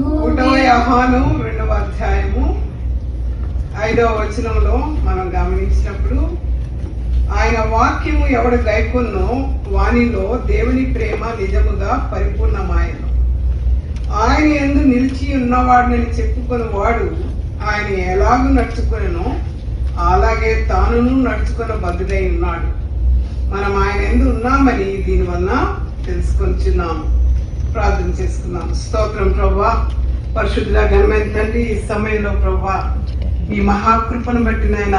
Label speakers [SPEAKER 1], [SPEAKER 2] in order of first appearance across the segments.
[SPEAKER 1] ఒకటవ యోహాను 2వ అధ్యాయము 5వ వచనంలో మనం గమనించినప్పుడు, ఆయన వాక్యము ఎవడు గైకొన్నో వానిలో దేవుని ప్రేమ నిజముగా పరిపూర్ణమాయను. ఆయన యందు నిలిచి ఉన్నవాడిని చెప్పుకొని వాడు ఆయన ఎలాగూ నడుచుకొనెనో అలాగే తానును నడుచుకొన బద్దుడై ఉన్నాడు. మనం ఆయన యందు ఉన్నామని దీనివల్ల తెలుసుకొంచున్నాము. ప్రార్థన చేసుకున్నాం. స్తోత్రం ప్రభువా, పరిశుద్ధుల ఘనమైన తండ్రి, ఈ సమయంలో ప్రభువా ఈ మహాకృపను బట్టి నాయన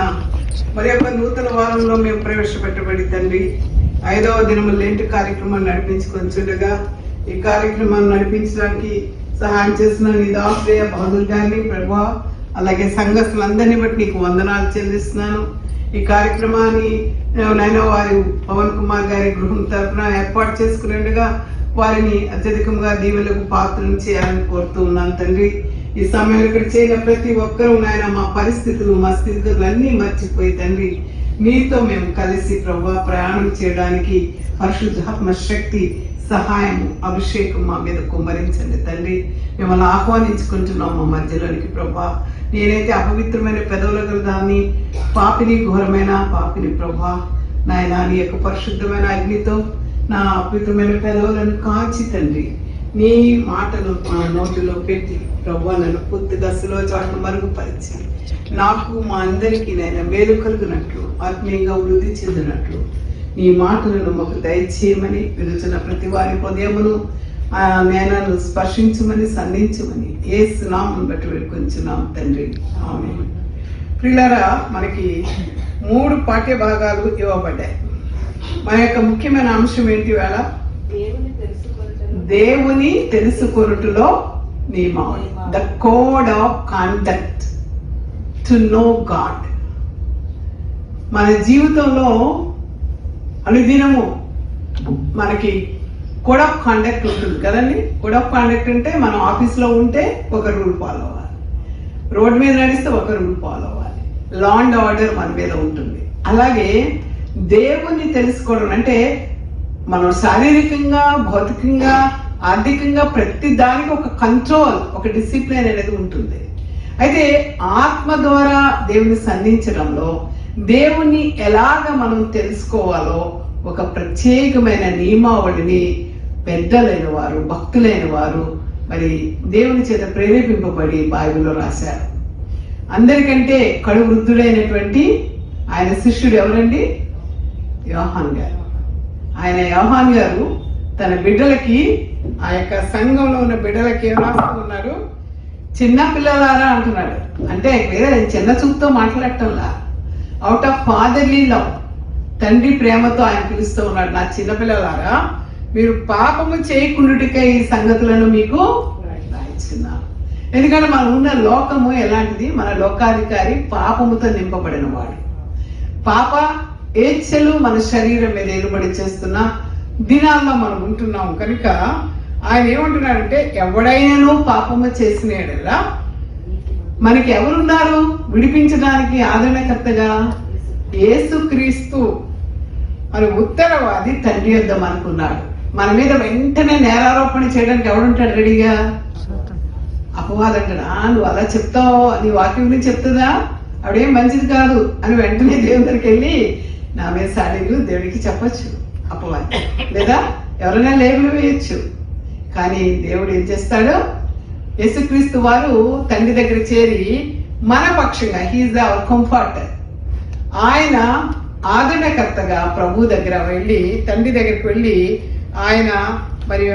[SPEAKER 1] మరి యొక్క నూతన వారంలో మేము ప్రవేశపెట్టబడి తండ్రి 5వ దినము లేంటి కార్యక్రమాన్ని నడిపించుకొంచుండగా ఈ కార్యక్రమాన్ని నడిపించడానికి సహాయం చేసిన నీ దాసులే బహదూర్ గారిని ప్రభువా, అలాగే సంఘస్థులందరినీ బట్టి నీకు వందనాలు చెల్లిస్తున్నాను. ఈ కార్యక్రమాన్ని నాయన వారి పవన్ కుమార్ గారి గృహం తరఫున ఏర్పాటు చేసుకునేట్టుగా వారిని అత్యధికంగా దీవెలకు పాత్రలు చేయాలని కోరుతూ ఉన్నాను తండ్రి. ఈ సమయంలో ఇక్కడ చేయని ప్రతి ఒక్కరూ నాయన మా పరిస్థితులు మా స్థితిగతులు అన్నీ మర్చిపోయి తండ్రి మీతో మేము కలిసి ప్రభువా ప్రయాణం చేయడానికి పరిశుద్ధాత్మ శక్తి, సహాయము, అభిషేకం మా మీద కుమ్మరించండి తండ్రి. మిమ్మల్ని ఆహ్వానించుకుంటున్నాం మా మధ్యలోనికి ప్రభువా. నేనైతే అపవిత్రమైన పెదవుల గల దాన్ని, పాపిని, ఘోరమైన పాపిని ప్రభువా. నాయన నీ యొక్క పరిశుద్ధమైన అగ్నితో నా అద్భుతమైన పెదవులను కాచి తండ్రి నీ మాటలు మా నోటిలో పెట్టి ప్రభువా నన్ను పూర్తిగా సులువ చాటును మరుగుపరిచి నాకు మా అందరికీ నేను మేలు కలుగునట్లు, ఆత్మీయంగా వృద్ధి చెందినట్లు నీ మాటలను మాకు దయచేయమని, విరుచున్న ప్రతి వారి హృదయమును నేనను స్పర్శించమని, సంధించమని యేసు నామమును బట్టి వేడుకొంచున్నాం తండ్రి, ఆమేన్. ప్రియులారా, మనకి 3 పాఠ్య భాగాలు ఇవ్వబడ్డాయి. మన యొక్క ముఖ్యమైన అంశం ఏంటి? వేళ దేవుని తెలుసుకొనుటలో నియమావళి, the code of conduct to know God. మన జీవితంలో అనుదినము మనకి కోడ్ ఆఫ్ కాండక్ట్ ఉంటుంది కదండి. కోడ్ ఆఫ్ కాండక్ట్ అంటే మనం ఆఫీస్లో ఉంటే ఒక రూల్ ఫాలో అవ్వాలి, రోడ్ మీద నడిస్తే ఒక రూల్ ఫాలో అవ్వాలి, లా అండ్ ఆర్డర్ మన మీద ఉంటుంది. అలాగే దేవుణ్ణి తెలుసుకోవడం అంటే మనం శారీరకంగా, భౌతికంగా, ఆర్థికంగా ప్రతి దానికి ఒక కంట్రోల్, ఒక డిసిప్లిన్ అనేది ఉంటుంది. అయితే ఆత్మ ద్వారా దేవుని సంధించడంలో దేవుణ్ణి ఎలాగ మనం తెలుసుకోవాలో ఒక ప్రత్యేకమైన నియమావళిని పెద్దలైన వారు, భక్తులైన వారు మరి దేవుని చేత ప్రేరేపింపబడి బైబిల్లో రాశారు. అందరికంటే కడు వృద్ధుడైనటువంటి ఆయన శిష్యుడు ఎవరండి? యోహాన్ గారు. ఆయన యోహాన్ గారు తన బిడ్డలకి, ఆ యొక్క సంఘంలో ఉన్న బిడ్డలకి ఏం రాస్తూ ఉన్నారు? చిన్న పిల్లలారా అంటున్నాడు. అంటే వేరే చిన్న చూపుతో మాట్లాడటంలా, అవుట్ ఆఫ్ ఫాదర్లీ లవ్, తండ్రి ప్రేమతో ఆయన పిలుస్తూ ఉన్నాడు. నా చిన్నపిల్లలారా, మీరు పాపము చేయకుండాటికై ఈ సంగతులను మీకు రాయించున్నాను. ఎందుకంటే మనం ఉన్న లోకము ఎలాంటిది? మన లోకాధికారి పాపముతో నింపబడిన వాడు. పాప ఏచ్ఛలు మన శరీరం మీద ఏలుబడి చేస్తున్న దినాల్లో మనం ఉంటున్నాం కనుక ఆయన ఏమంటున్నాడంటే, ఎవడైనాను పాపము చేసిన యెడల మనకి ఎవరున్నారు విడిపించడానికి? ఆదరణకర్తగా యేసుక్రీస్తు అని ఉత్తరవాది తండ్రి యొద్ద మనకున్నాడు. మన మీద వెంటనే నేరారోపణ చేయడానికి ఎవడుంటాడు రెడీగా? అపవాది అంటాడా, నువ్వు అలా చెప్తావు, నీ వాక్యం గురించి చెప్తుందా, ఆవిడేం మంచిది కాదు అని వెంటనే దేవుని దగ్గరికి వెళ్ళి నా మీద సాడీలు దేవుడికి చెప్పచ్చు అపవాది, లేదా ఎవరైనా లేబులు వేయచ్చు. కానీ దేవుడు ఏం చేస్తాడు? యేసుక్రీస్తు వారు తండ్రి దగ్గర చేరి మన పక్షంగా, హీఈస్ అవర్ కంఫర్టర్, ఆయన ఆదరణకర్తగా ప్రభు దగ్గర వెళ్ళి, తండ్రి దగ్గరికి వెళ్ళి ఆయన మరి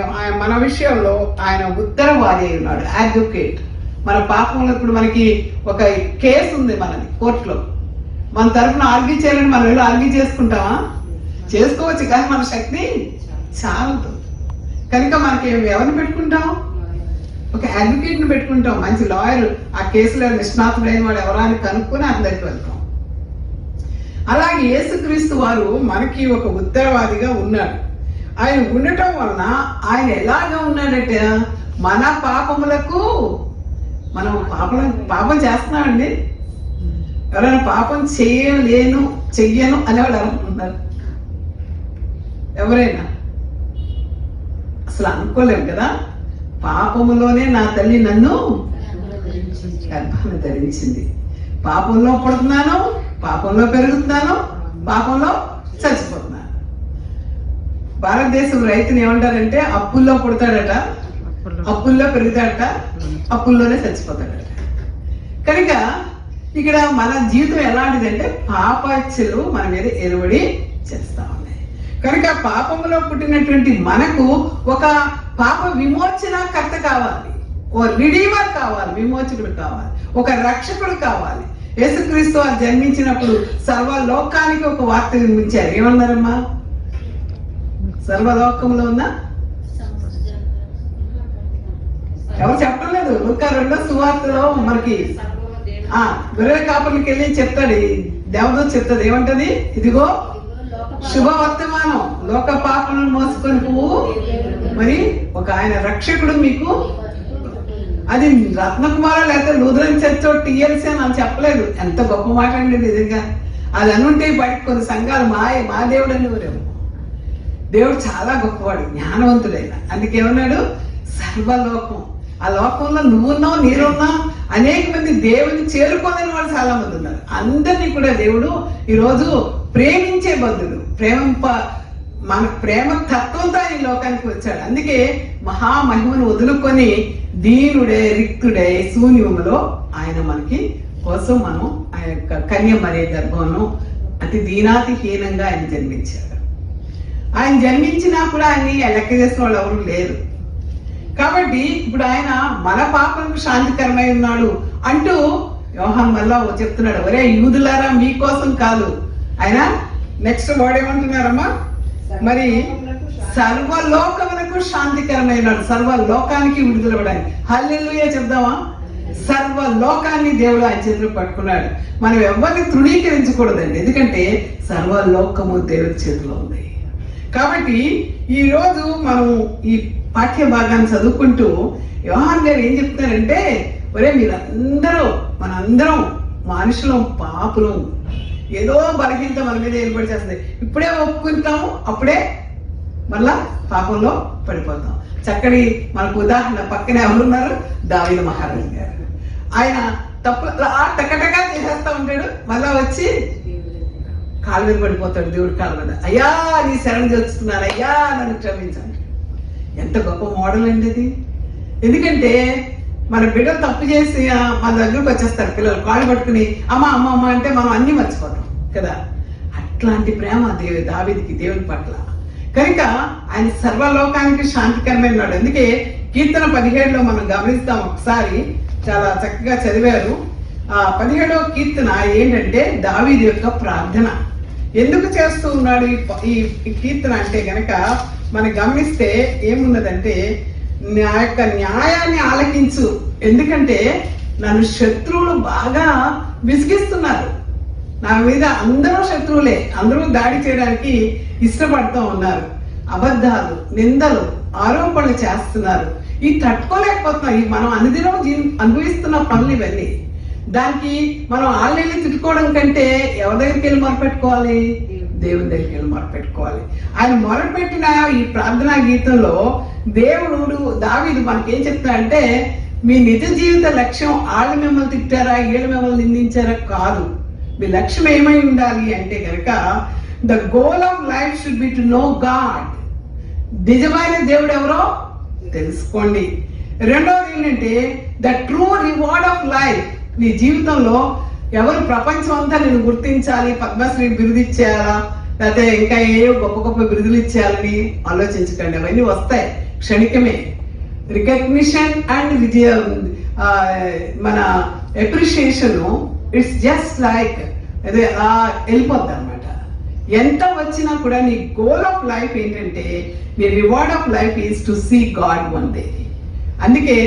[SPEAKER 1] మన విషయంలో ఆయన ఉత్తరవాది అయి ఉన్నాడు, అడ్వకేట్. మన పాపంలో ఇప్పుడు మనకి ఒక కేసు ఉంది మనది కోర్టులో, మన తరఫున ఆర్గ్యూ చేయాలని మనం వెళ్ళి ఆర్గ్యూ చేసుకుంటామా? చేసుకోవచ్చు, కానీ మన శక్తి చాలదు. కనుక మనకి ఎవరిని పెట్టుకుంటాం? ఒక అడ్వకేట్ని పెట్టుకుంటాం, మంచి లాయర్, ఆ కేసులో నిష్ణాతుడైన వాడు ఎవరా అని కనుక్కొని అతని దగ్గరికి వెళ్తాం. అలాగే యేసుక్రీస్తు వారు మనకి ఒక ఉత్తరవాదిగా ఉన్నాడు. ఆయన ఉండటం వలన ఆయన ఎలాగా ఉన్నాడంటే, మన పాపములకు, మనం పాపం చేస్తున్నామండి. ఎవరైనా పాపం చెయ్యను అనేవాళ్ళు అనుకుంటున్నారు? ఎవరైనా అసలు అనుకోలేము కదా. పాపములోనే నా తల్లి నన్ను గర్భాన్ని ధరించింది. పాపంలో పుడుతున్నాను, పాపంలో పెరుగుతున్నాను, పాపంలో చచ్చిపోతున్నాను. భారతదేశం రైతుని ఏమంటారంటే అప్పుల్లో పుడతాడట, అప్పుల్లో పెరుగుతాడట, అప్పుల్లోనే చచ్చిపోతాడట. కనుక ఇక్కడ మన జీవితం ఎలాంటిదంటే పాపచ్చలు మన మీద ఎరువడి చేస్తా ఉన్నాయి. కనుక పాపంలో పుట్టినటువంటి మనకు ఒక పాప విమోచనకర్త కావాలి, ఓ రిడీమర్ కావాలి, విమోచకుడు కావాలి, ఒక రక్షకుడు కావాలి. యేసుక్రీస్తు వారు జన్మించినప్పుడు సర్వలోకానికి ఒక వార్త వినిపించారు. ఏమన్నారమ్మా? సర్వలోకంలో ఉన్న ఎవరు చెప్పలేదు. లూకా 2వ సువార్తలో మనకి గొర్రెల కాపర్లకి వెళ్ళి చెప్తాడు, దేవదూత చెప్తాడు, ఏమంటది? ఇదిగో శుభవర్తమానం, లోక పాపలను మోసుకొని పువ్వు, మరి ఒక ఆయన రక్షకుడు మీకు. అది రత్నకుమార లేకపోతే లూథరన్ చర్చ్ టీఎల్సీ అని చెప్పలేదు. ఎంత గొప్ప మాట అండి నిజంగా. అది అనుంటే బయట కొన్ని సంఘాలు మా దేవుడు అనేవారేమో. దేవుడు చాలా గొప్పవాడు, జ్ఞానవంతుడైన. అందుకేమన్నాడు? సర్వలోకం. ఆ లోకంలో నువ్వున్నావు, నీరున్నావు, అనేక మంది దేవుని చేరుకోలేని వాళ్ళు చాలా మంది ఉన్నారు. అందరినీ కూడా దేవుడు ఈరోజు ప్రేమించే బదులు మన ప్రేమ తత్వంతో ఈ లోకానికి వచ్చాడు. అందుకే మహామహిమను వదులుకొని దీనుడే రిక్తుడే శూన్యములో ఆయన మనకి కోసం మనం ఆయన యొక్క కన్య మరియ గర్భంలో అతి దీనాతి హీనంగా ఆయన జన్మించాడు. ఆయన జన్మించినా కూడా ఆయన్ని లెక్క చేసిన వాళ్ళు ఎవరు లేరు. కాబట్టి ఇప్పుడు ఆయన మన పాపలకు శాంతికరమై ఉన్నాడు అంటూ యోహాన్ మళ్ళా చెప్తున్నాడు, ఒరే యూదులారా మీకోసం కాదు. ఆయన నెక్స్ట్ వర్డ్ ఏమంటున్నారమ్మా? మరి సర్వలోకములకు శాంతికరమైనాడు, సర్వలోకానికి విడుదలపడానికి. హల్లెలూయా చెప్దామా? సర్వలోకాన్ని దేవుడు ఆయన చేతిలో పట్టుకున్నాడు. మనం ఎవరిని తృణీకరించకూడదండి, ఎందుకంటే సర్వలోకము దేవుడి చేతిలో ఉంది. కాబట్టి ఈ రోజు మనం ఈ పాఠ్య భాగాన్ని చదువుకుంటూ యోహాన్ గారు ఏం చెప్తున్నారంటే, ఒరే మీరందరూ మనందరం మనుషులం, పాపులం, ఏదో బలహీనత మన మీద ఏర్పడి చేస్తుంది. ఇప్పుడే ఒప్పుకుంటాము, అప్పుడే మళ్ళా పాపంలో పడిపోతాం. చక్కటి మనకు ఉదాహరణ పక్కనే ఎవరున్నారు? దావీదు మహారాజు గారు. ఆయన తప్పు టకటగా చేసేస్తా ఉంటాడు, మళ్ళా వచ్చి కాళ్ళ మీద పడిపోతాడు, దేవుడి కాళ్ళ మీద. అయ్యా నీ శరణు చేస్తున్నాను, అయ్యా నన్ను క్షమించండి. ఎంత గొప్ప మోడల్ అండి అది. ఎందుకంటే మన బిడ్డలు తప్పు చేసి మన దగ్గరకు వచ్చేస్తారు పిల్లలు, కాళ్ళు పట్టుకుని అమ్మ అమ్మ అమ్మ అంటే మనం అన్ని మర్చిపోతాం కదా. అట్లాంటి ప్రేమ దావీదుకి దేవుని పట్ల. కనుక ఆయన సర్వలోకానికి శాంతికరమైన ఉన్నాడు. అందుకే కీర్తన 17లో మనం గమనిస్తాం, ఒకసారి చాలా చక్కగా చదివారు. 17వ కీర్తన ఏంటంటే దావీదు యొక్క ప్రార్థన. ఎందుకు చేస్తూ ఉన్నాడు ఈ కీర్తన అంటే గనక మనం గమనిస్తే ఏమున్నదంటే, నా యొక్క న్యాయాన్ని ఆలకించు, ఎందుకంటే నన్ను శత్రువులు బాగా విసిగిస్తున్నారు. నా మీద అందరూ శత్రువులే, అందరూ దాడి చేయడానికి ఇష్టపడుతూ ఉన్నారు. అబద్ధాలు, నిందలు, ఆరోపణలు చేస్తున్నారు. ఇవి తట్టుకోలేకపోతున్నాం. ఇవి మనం అనుదినం అనుభవిస్తున్న పనులు ఇవన్నీ. దానికి మనం ఆన్లైన్లో తిట్టుకోవడం కంటే ఎవరి దగ్గరికి వెళ్ళి మొరపెట్టుకోవాలి? దేవుని దగ్గరికి వెళ్ళి మొరపెట్టుకోవాలి. ఆయన మొరపెట్టిన ఈ ప్రార్థనా గీతంలో దేవుడు దావీదు మనకేం చెప్తాడంటే, మీ నిజ జీవిత లక్ష్యం వాళ్ళు మిమ్మల్ని తిట్టారా, వీళ్ళు మిమ్మల్ని నిందించారా కాదు. మీ లక్ష్యం ఏమై ఉండాలి అంటే కనుక, the goal of life should be to know God. నిజమైన దేవుడు ఎవరో తెలుసుకోండి. రెండవది ఏంటంటే, the true reward of life. నీ జీవితంలో ఎవరు ప్రపంచం అంతా నేను గుర్తించాలి, పద్మశ్రీ బిరుదు ఇచ్చేయాలా, లేకపోతే ఇంకా ఏవో గొప్ప గొప్ప బిరుదులు ఇచ్చేయాలని ఆలోచించకండి. అవన్నీ వస్తాయి, క్షణికమే. రికగ్నిషన్ అండ్ మన అప్రిషియేషన్ ఇట్స్ జస్ట్ లైక్ అదే అలా వెళ్ళిపోద్ది అనమాట. ఎంత వచ్చినా కూడా నీ గోల్ ఆఫ్ లైఫ్ ఏంటంటే, నీ reward of life is to see God one day. అందుకే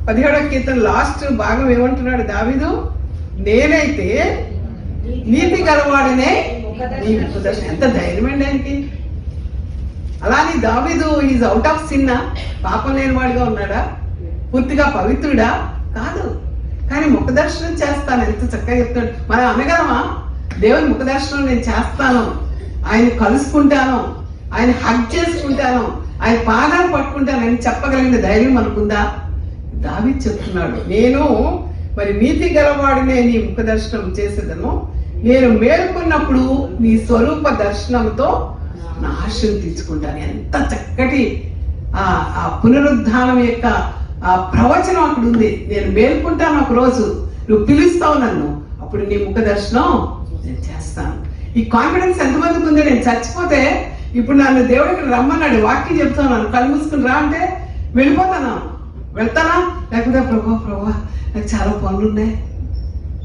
[SPEAKER 1] 17వ కీర్తన లాస్ట్ భాగం ఏమంటున్నాడు దావీదు? నేనైతే నీతి గలవాడనే నీకు కుదర్శన. ఎంత ధైర్యం అండి ఆయనకి. అలానే దావీదు ఈజ్ అవుట్ ఆఫ్ సిన్న, పాపం లేని వాడిగా ఉన్నాడా? పూర్తిగా పవిత్రుడా? కాదు. కానీ ముఖదర్శనం చేస్తాను, ఎంత చక్కగా చెప్తాడు. మనం అనగలమా? దేవుని ముఖదర్శనం నేను చేస్తాను, ఆయన కలుసుకుంటాను, ఆయన హగ్ చేసుకుంటాను, ఆయన పాదాలు పట్టుకుంటానని చెప్పగలిగిన ధైర్యం మనకుందా? దావీదు చెప్తున్నాడు, నేను మరి నీతి గలవాడినే నీ ముఖ దర్శనం చేసేదను, నేను మేలుకున్నప్పుడు నీ స్వరూప దర్శనంతో నా ఆశలు తీర్చుకుంటాను. ఎంత చక్కటి ఆ పునరుద్ధానం యొక్క ఆ ప్రవచనం అక్కడ ఉంది. నేను మేలుకుంటాను, ఒక రోజు నువ్వు పిలుస్తావు నన్ను, అప్పుడు నీ ముఖ దర్శనం నేను చేస్తాను. ఈ కాన్ఫిడెన్స్ ఎంతమందికి ఉంది? నేను చచ్చిపోతే ఇప్పుడు నన్ను దేవుడికి రమ్మన్నాడు, వాక్యం చెప్తాను, కళ్ళు మూసుకుని రా అంటే వెళ్ళిపోతాను, వెళ్తానా? లేకపోతే ప్రభా నాకు చాలా పనులు ఉన్నాయి,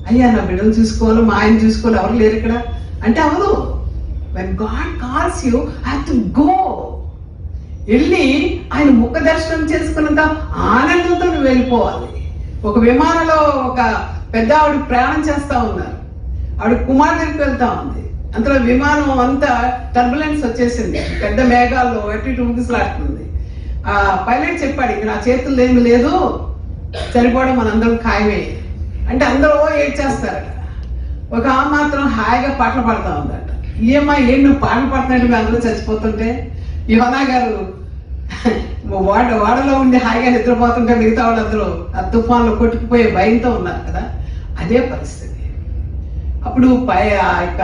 [SPEAKER 1] అయ్యా నా బిడ్డలు చూసుకోవాలి, మా ఆయన చూసుకోవాలి, ఎవరు లేరు ఇక్కడ అంటే అవదు. when God calls you, I have to go. వెళ్ళి ఆయన ముఖ దర్శనం చేసుకున్నంత ఆనందంతో నువ్వు వెళ్ళిపోవాలి. ఒక విమానంలో ఒక పెద్ద ఆవిడ ప్రయాణం చేస్తా ఉన్నారు, ఆవిడ కుమార్ దగ్గరికి వెళ్తా ఉంది. అంతలో విమానం అంతా టర్బులెన్స్ వచ్చేసింది, పెద్ద మేఘాల్లో ఎటు ఇటు ఊగిసలాడుతుంది. ఆ పైలట్ చెప్పాడు, ఇక నా చేతుల్లో ఏమి లేదు, చనిపోవడం మనందరం ఖాయమే అంటే అందరూ ఏడ్చేస్తారట. ఒక ఆమె మాత్రం హాయిగా పాటలు పాడుతూ ఉందట. ఏమ్మా ఏం నువ్వు పాటలు పాడుతున్నట్టు మేము అందరూ చచ్చిపోతుంటే, యోనా గారు వాడలో ఉండి హాయిగా నిద్రపోతుంటే మిగతా వాళ్ళందరూ ఆ తుఫాన్లో కొట్టుకుపోయే భయంతో ఉన్నారు కదా, అదే పరిస్థితి. అప్పుడు ఆ యొక్క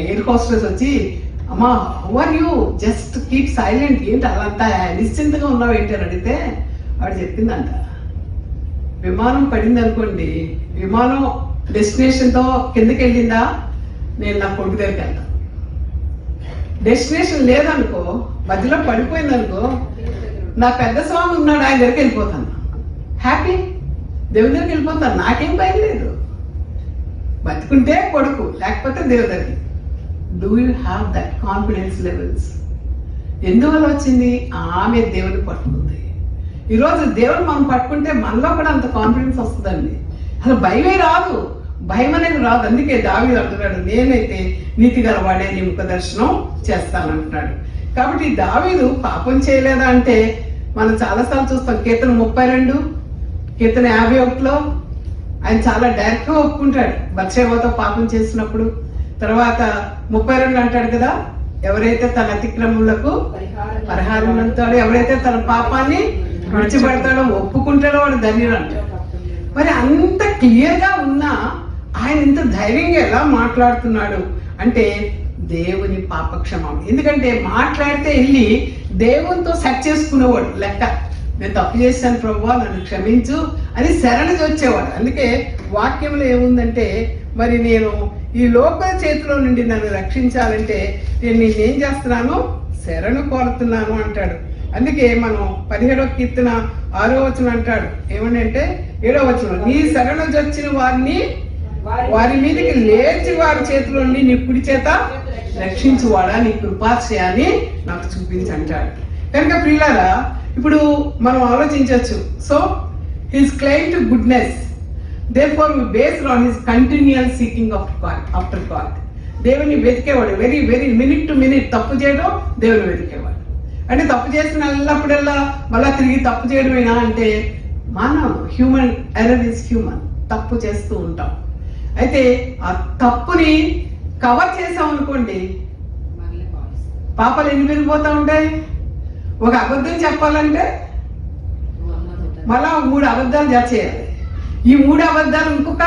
[SPEAKER 1] ఎయిర్ హోస్టెస్ వచ్చి, అమ్మా how are you, just keep silent, ఏంటి అలంతా నిశ్చింతగా ఉన్నావు ఏంటి అని అడిగితే వాడు చెప్పిందంట, విమానం పడింది అనుకోండి, విమానం డెస్టినేషన్తో కిందకి వెళ్ళిందా, నేను నా కొడుకు దగ్గరికి వెళ్తాను. డెస్టినేషన్ లేదనుకో, మధ్యలో పడిపోయిందనుకో, నా పెద్ద స్వామి ఉన్నాడు, ఆయన దగ్గరికి వెళ్ళిపోతాను, హ్యాపీ, దేవుని దగ్గరికి వెళ్ళిపోతాను, నాకేం భయం లేదు. బతుకుంటే కొడుకు, లేకపోతే దేవుని దగ్గరికి. Do you have that confidence levels? ఎందువల్ల వచ్చింది? ఆమె దేవుని పట్టుకుంది. ఈరోజు దేవుడు మనం పట్టుకుంటే మనలో కూడా అంత కాన్ఫిడెన్స్ వస్తుందండి. అసలు భయమే రాదు, భయం అనేది రాదు. అందుకే దావీదు అంటున్నాడు, నేనైతే నీతి గలవాడే నీ ముఖ దర్శనం చేస్తానంటున్నాడు. కాబట్టి దావీదు పాపం చేయలేదా అంటే మనం చాలాసార్లు చూస్తాం. కీర్తన 32, కీర్తన 51లో ఆయన చాలా డైరెక్ట్గా ఒప్పుకుంటాడు బత్షెబతో పాపం చేసినప్పుడు. తర్వాత 32 అంటాడు కదా, ఎవరైతే తన అతిక్రమములకు పరిహారం అంటాడో, ఎవరైతే తన పాపాన్ని విడిచిపెడతాడో ఒప్పుకుంటాడో వాడు ధన్యుడు అంటాడు. మరి అంత క్లియర్గా ఉన్నా ఆయన ఇంత ధైర్యంగా ఎలా మాట్లాడుతున్నాడు అంటే దేవుని పాపక్షమం. ఎందుకంటే మాట్లాడితే వెళ్ళి దేవునితో సెట్ చేసుకునేవాడు లెక్క, నేను తప్పు చేశాను ప్రభువా నన్ను క్షమించు అని శరణి వచ్చేవాడు. అందుకే వాక్యంలో ఏముందంటే, మరి నేను ఈ లోకల చేతిలో నుండి నన్ను రక్షించాలంటే నేను నేనేం చేస్తున్నాను, శరణు కోరుతున్నాను అంటాడు. అందుకే మనం 17వ కీర్తన 6వ వచనం అంటాడు, ఏమంటే 7వ వచనం, నీ శరణు వచ్చిన వారిని వారి మీదకి లేచి వారి చేతిలో నుండి నీ కుడి చేత రక్షించువాడా, నీ కృపాశ్రయాన్ని నాకు చూపించి అంటాడు. కనుక ప్రియులారా, ఇప్పుడు మనం ఆలోచించవచ్చు. So his claim to goodness, therefore we based on his continual seeking of God, after God. దేవుని వెతికేవాడు, very very minute to minute తప్పు చేయడం దేవుని వెతికేవాడు. అంటే తప్పు చేసిన ఎల్లప్పుడల్లా మళ్ళా తిరిగి తప్పు చేయడమేనా అంటే, మనం హ్యూమన్, ఎర్రర్ ఇస్ హ్యూమన్, తప్పు చేస్తూ ఉంటాం. అయితే ఆ తప్పుని కవర్ చేసామనుకోండి, పాపాలు ఎన్ని పెరిగిపోతూ ఉంటాయి. ఒక అబద్ధం చెప్పాలంటే మళ్ళా 3 అబద్ధాలు జత చేయాలి. ఈ 3 అబద్ధాలు ఇంకొక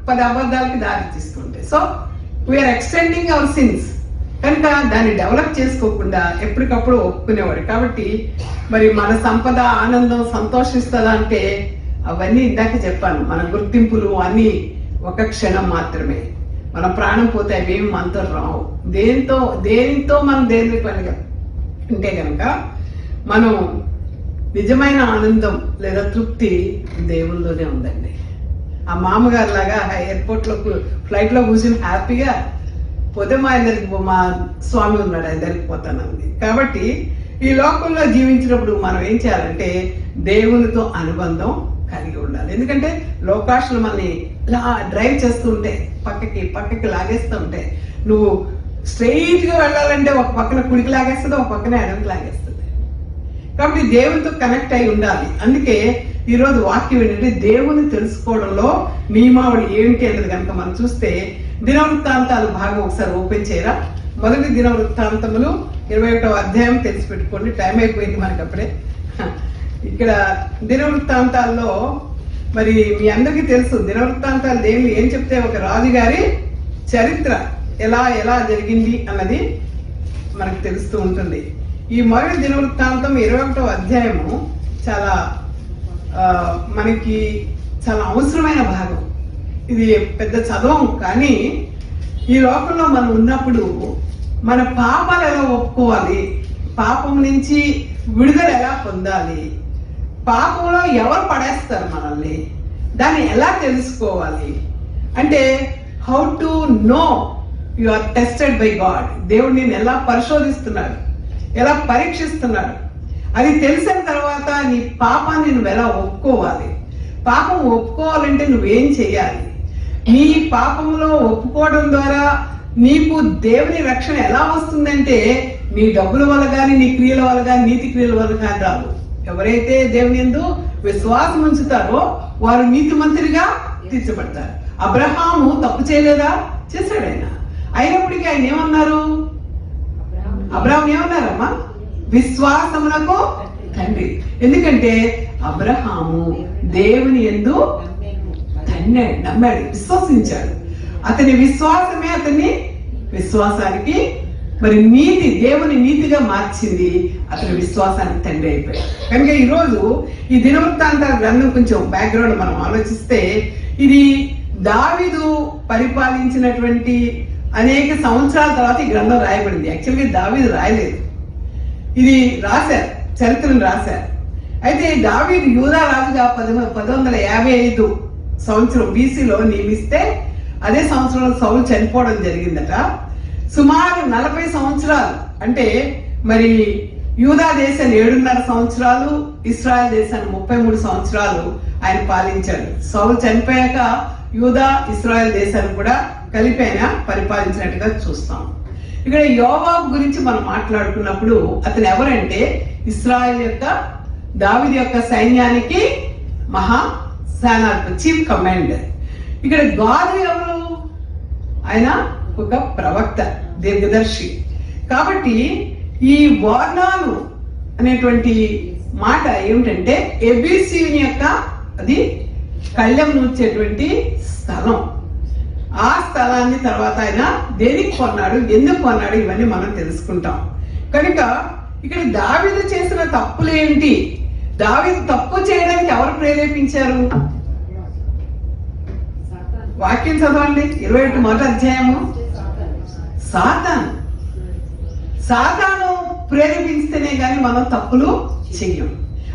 [SPEAKER 1] 10 అబద్ధాలకి దారి తీస్తుంటాయి. So we are extending our sins. కనుక దాన్ని డెవలప్ చేసుకోకుండా ఎప్పటికప్పుడు ఒప్పుకునేవాడు. కాబట్టి మరి మన సంపద, ఆనందం, సంతోషిస్తుందా అంటే అవన్నీ ఇందాక చెప్పాను, మన గుర్తింపులు అన్నీ ఒక క్షణం మాత్రమే. మన ప్రాణం పోతే అవేమి మనతో రావు. దేనితో మనం దేని పనిగా ఉంటే కనుక మనం నిజమైన ఆనందం లేదా తృప్తి దేవుల్లోనే ఉందండి. ఆ మామగారు లాగా ఎయిర్పోర్ట్లో ఫ్లైట్లో కూర్చొని హ్యాపీగా పోతే మా స్వామి ఉన్నాడు, ఆయన దగ్గరికి పోతానంది. కాబట్టి ఈ లోకంలో జీవించినప్పుడు మనం ఏం చేయాలంటే దేవునితో అనుబంధం కలిగి ఉండాలి. ఎందుకంటే లోకాశలు మనల్ని ఇలా డ్రైవ్ చేస్తూ ఉంటే, పక్కకి లాగేస్తూ ఉంటే, నువ్వు స్ట్రైట్గా వెళ్ళాలంటే ఒక పక్కన కుడికి లాగేస్తుంది, ఒక పక్కన ఎడమకి లాగేస్తుంది. కాబట్టి దేవునితో కనెక్ట్ అయి ఉండాలి. అందుకే ఈరోజు వాక్యం ఏంటంటే దేవుని తెలుసుకోవడంలో నియమావళి ఏంటి అనేది కనుక మనం చూస్తే, దినవృత్తాంతాలు భాగం ఒకసారి ఓపెన్ చేయరా. మొదటి దినవృత్తాంతములు 21వ అధ్యాయం తెలిసి పెట్టుకోండి. టైం అయిపోయింది మనకి అప్పుడే. ఇక్కడ దినవృత్తాంతాల్లో మరి మీ అందరికీ తెలుసు, దినవృత్తాంతాలు దేవుడు ఏం చెప్తే ఒక రాజుగారి చరిత్ర ఎలా ఎలా జరిగింది అన్నది మనకు తెలుస్తూ ఉంటుంది. ఈ మొదటి దినవృత్తాంతం 21వ అధ్యాయము చాలా మనకి చాలా అవసరమైన భాగం. ఇది పెద్ద చదవం, కానీ ఈ లోకంలో మనం ఉన్నప్పుడు మన పాపాలు ఎలా ఒప్పుకోవాలి, పాపం నుంచి విడుదల ఎలా పొందాలి, పాపంలో ఎవరు పడేస్తారు మనల్ని, దాన్ని ఎలా తెలుసుకోవాలి అంటే how to know you are tested by God. దేవుడు నేను ఎలా పరిశోధిస్తున్నాడు, ఎలా పరీక్షిస్తున్నాడు, అది తెలిసిన తర్వాత నీ పాపాన్ని నువ్వు ఎలా ఒప్పుకోవాలి, పాపం ఒప్పుకోవాలంటే నువ్వేం చేయాలి, నీ పాపంలో ఒప్పుకోవడం ద్వారా నీకు దేవుని రక్షణ ఎలా వస్తుందంటే నీ డబ్బుల వల్ల కానీ, నీ క్రియల వల్ల కానీ, నీతి క్రియల వల్ల కానీ రాదు. ఎవరైతే దేవుని యందు విశ్వాసం ఉంచుతారో వారు నీతిమంతులుగా తీర్చబడతారు. అబ్రహాము తప్పు చేయలేదా? చేశాడు. అయినప్పటికీ ఆయన ఏమన్నారు? అబ్రహాం ఏమన్నారమ్మా? విశ్వాసమునకు తండ్రి. ఎందుకంటే అబ్రహాము దేవుని యందు నమ్మాడు, విశ్వసించాడు. అతని విశ్వాసమే అతన్ని విశ్వాసానికి మరి నీతి, దేవుని నీతిగా మార్చింది. అతని విశ్వాసానికి తండ్రి అయిపోయాడు. కనుక ఈరోజు ఈ దినవృత్తాంతాల గ్రంథం కొంచెం బ్యాక్గ్రౌండ్ మనం ఆలోచిస్తే, ఇది దావీదు పరిపాలించినటువంటి అనేక సంవత్సరాల తర్వాత ఈ గ్రంథం రాయబడింది. యాక్చువల్గా దావీదు రాయలేదు, ఇది రాశారు, చరిత్రను రాశారు. అయితే దావీదు యూదా రాజుగా 1155 సంవత్సరం బీసీలో నియమిస్తే అదే సంవత్సరంలో సౌలు చనిపోవడం జరిగిందట. సుమారు 40 సంవత్సరాలు, అంటే మరి యూదా దేశాన్ని 7.5 సంవత్సరాలు, ఇశ్రాయేల్ దేశాన్ని 33 సంవత్సరాలు ఆయన పాలించాడు. సౌలు చనిపోయాక యూదా ఇశ్రాయేల్ దేశాన్ని కూడా కలిపి ఆయన పరిపాలించినట్టుగా చూస్తాం. ఇక్కడ యోవాబు గురించి మనం మాట్లాడుకున్నప్పుడు అతను ఎవరంటే ఇశ్రాయేల్ యొక్క దావీదు యొక్క సైన్యానికి మహాసేనాధిపతి, చీఫ్ కమాండర్. ఇక్కడ గాదు ఎవరు? ఆయన ఒక ప్రవక్త, దీర్ఘదర్శి. కాబట్టి ఈ వర్ణాలు అనేటువంటి మాట ఏమిటంటే ఎబిసీని యొక్క అది కళ్ళెం నూర్చేటువంటి స్థలం. ఆ స్థలాన్ని తర్వాత ఆయన దేనికి కొన్నాడు, ఎందుకు కొన్నాడు, ఇవన్నీ మనం తెలుసుకుంటాం. కనుక ఇక్కడ దావీదు చేసిన తప్పులు ఏంటి, దావీదు తప్పు చేయడానికి ఎవరు ప్రేరేపించారు? వాక్యం చదవండి, 21 మొదటి అధ్యాయము. సాతాను ప్రేరేపిస్తేనే కానీ మనం తప్పులు చెయ్యం.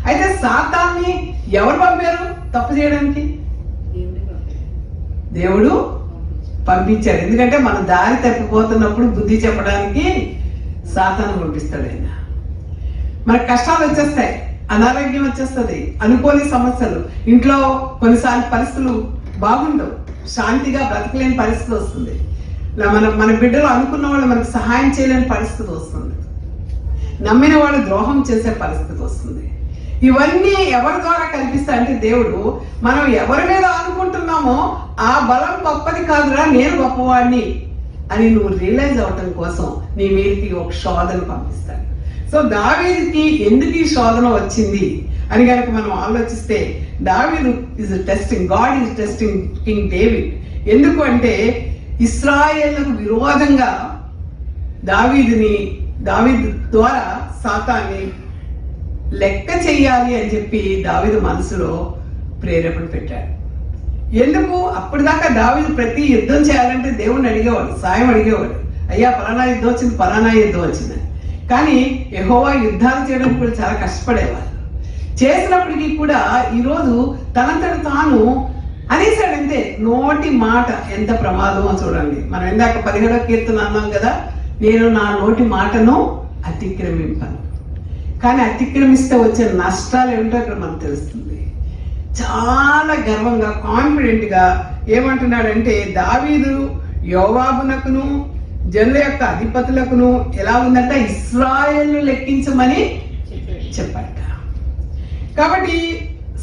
[SPEAKER 1] అయితే సాతాన్ని ఎవరు పంపారు తప్పు చేయడానికి? దేవుడు పంపించాడు. ఎందుకంటే మన దారి తప్పిపోతున్నప్పుడు బుద్ధి చెప్పడానికి సాతాను పంపిస్తాడు. ఆయన మనకు కష్టాలు వచ్చేస్తాయి, అనారోగ్యం వచ్చేస్తుంది, అనుకోని సమస్యలు, ఇంట్లో కొన్నిసార్లు పరిస్థితులు బాగుండవు, శాంతిగా బ్రతకలేని పరిస్థితి వస్తుంది, మన బిడ్డలు అనుకున్న వాళ్ళు మనకు సహాయం చేయలేని పరిస్థితి వస్తుంది, నమ్మిన వాళ్ళు ద్రోహం చేసే పరిస్థితి వస్తుంది. ఇవన్నీ ఎవరి ద్వారా కల్పిస్తాయంటే దేవుడు మనం ఎవరి మీద అనుకుంటున్నామో ఆ బలం గొప్పది కాదురా, నేను గొప్పవాడిని అని నువ్వు రియలైజ్ అవటం కోసం నీ మీదకి ఒక శోధన పంపిస్తాడు. సో దావీదుకి ఎందుకు ఈ శోధన వచ్చింది అని కనుక మనం ఆలోచిస్తే, దావీదు is testing, God is testing king David. ఎందుకు అంటే ఇశ్రాయేలుకు విరోధంగా దావీదు ద్వారా సాతాన్ని లెక్క చెయ్యాలి అని చెప్పి దావీదు మనసులో ప్రేరేపణ పెట్టాడు. ఎందుకు? అప్పటిదాకా దావీదు ప్రతి యుద్ధం చేయాలంటే దేవుణ్ణి అడిగేవాడు, సాయం అడిగేవాడు, అయ్యా పలానా యుద్ధం వచ్చింది, పలానా యుద్ధం వచ్చింది. కానీ యెహోవా యుద్ధాలు చేయడం కూడా చాలా కష్టపడేవారు. చేసినప్పటికీ కూడా ఈరోజు తనంతట తాను అనేసాడంతే. నోటి మాట ఎంత ప్రమాదమో చూడండి. మనం ఇందాక 17వ కీర్తన అన్నాం కదా, నేను నా నోటి మాటను అతిక్రమింపను. కానీ అతిక్రమిస్తే వచ్చే నష్టాలు ఏమిటో ఇక్కడ మనకు తెలుస్తుంది. చాలా గర్వంగా, కాన్ఫిడెంట్గా ఏమంటున్నాడంటే, దావీదు యోవాబునకును జనుల యొక్క అధిపతులకును ఎలా ఉందంటే ఇశ్రాయేలును లెక్కించమని చెప్పాడు. కాబట్టి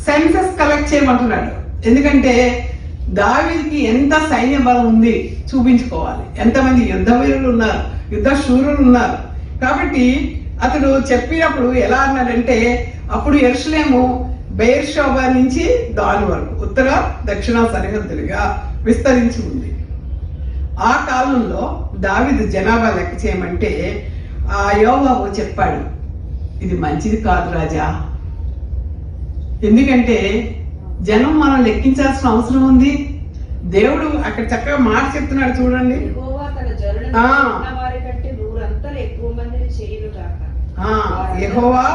[SPEAKER 1] సెన్సస్ కలెక్ట్ చేయమంటున్నాడు. ఎందుకంటే దావీదుకి ఎంత సైన్య బలం ఉంది చూపించుకోవాలి, ఎంతమంది యుద్ధ వీరులు ఉన్నారు, యుద్ధ శూరులు ఉన్నారు. కాబట్టి అతడు చెప్పినప్పుడు ఎలా అన్నాడంటే, అప్పుడు యెరూషలేము బెయేర్షెబా నుంచి దాని వరకు ఉత్తర దక్షిణ సరిహద్దులుగా విస్తరించి ఉంది. ఆ కాలంలో దావీదు జనాభా లెక్క చేయమంటే యోవాబు చెప్పాడు, ఇది మంచిది కాదు రాజా, ఎందుకంటే జనం మనం లెక్కించాల్సిన అవసరం ఉంది. దేవుడు అక్కడ చక్కగా మాట చెప్తున్నాడు చూడండి. యెహోవా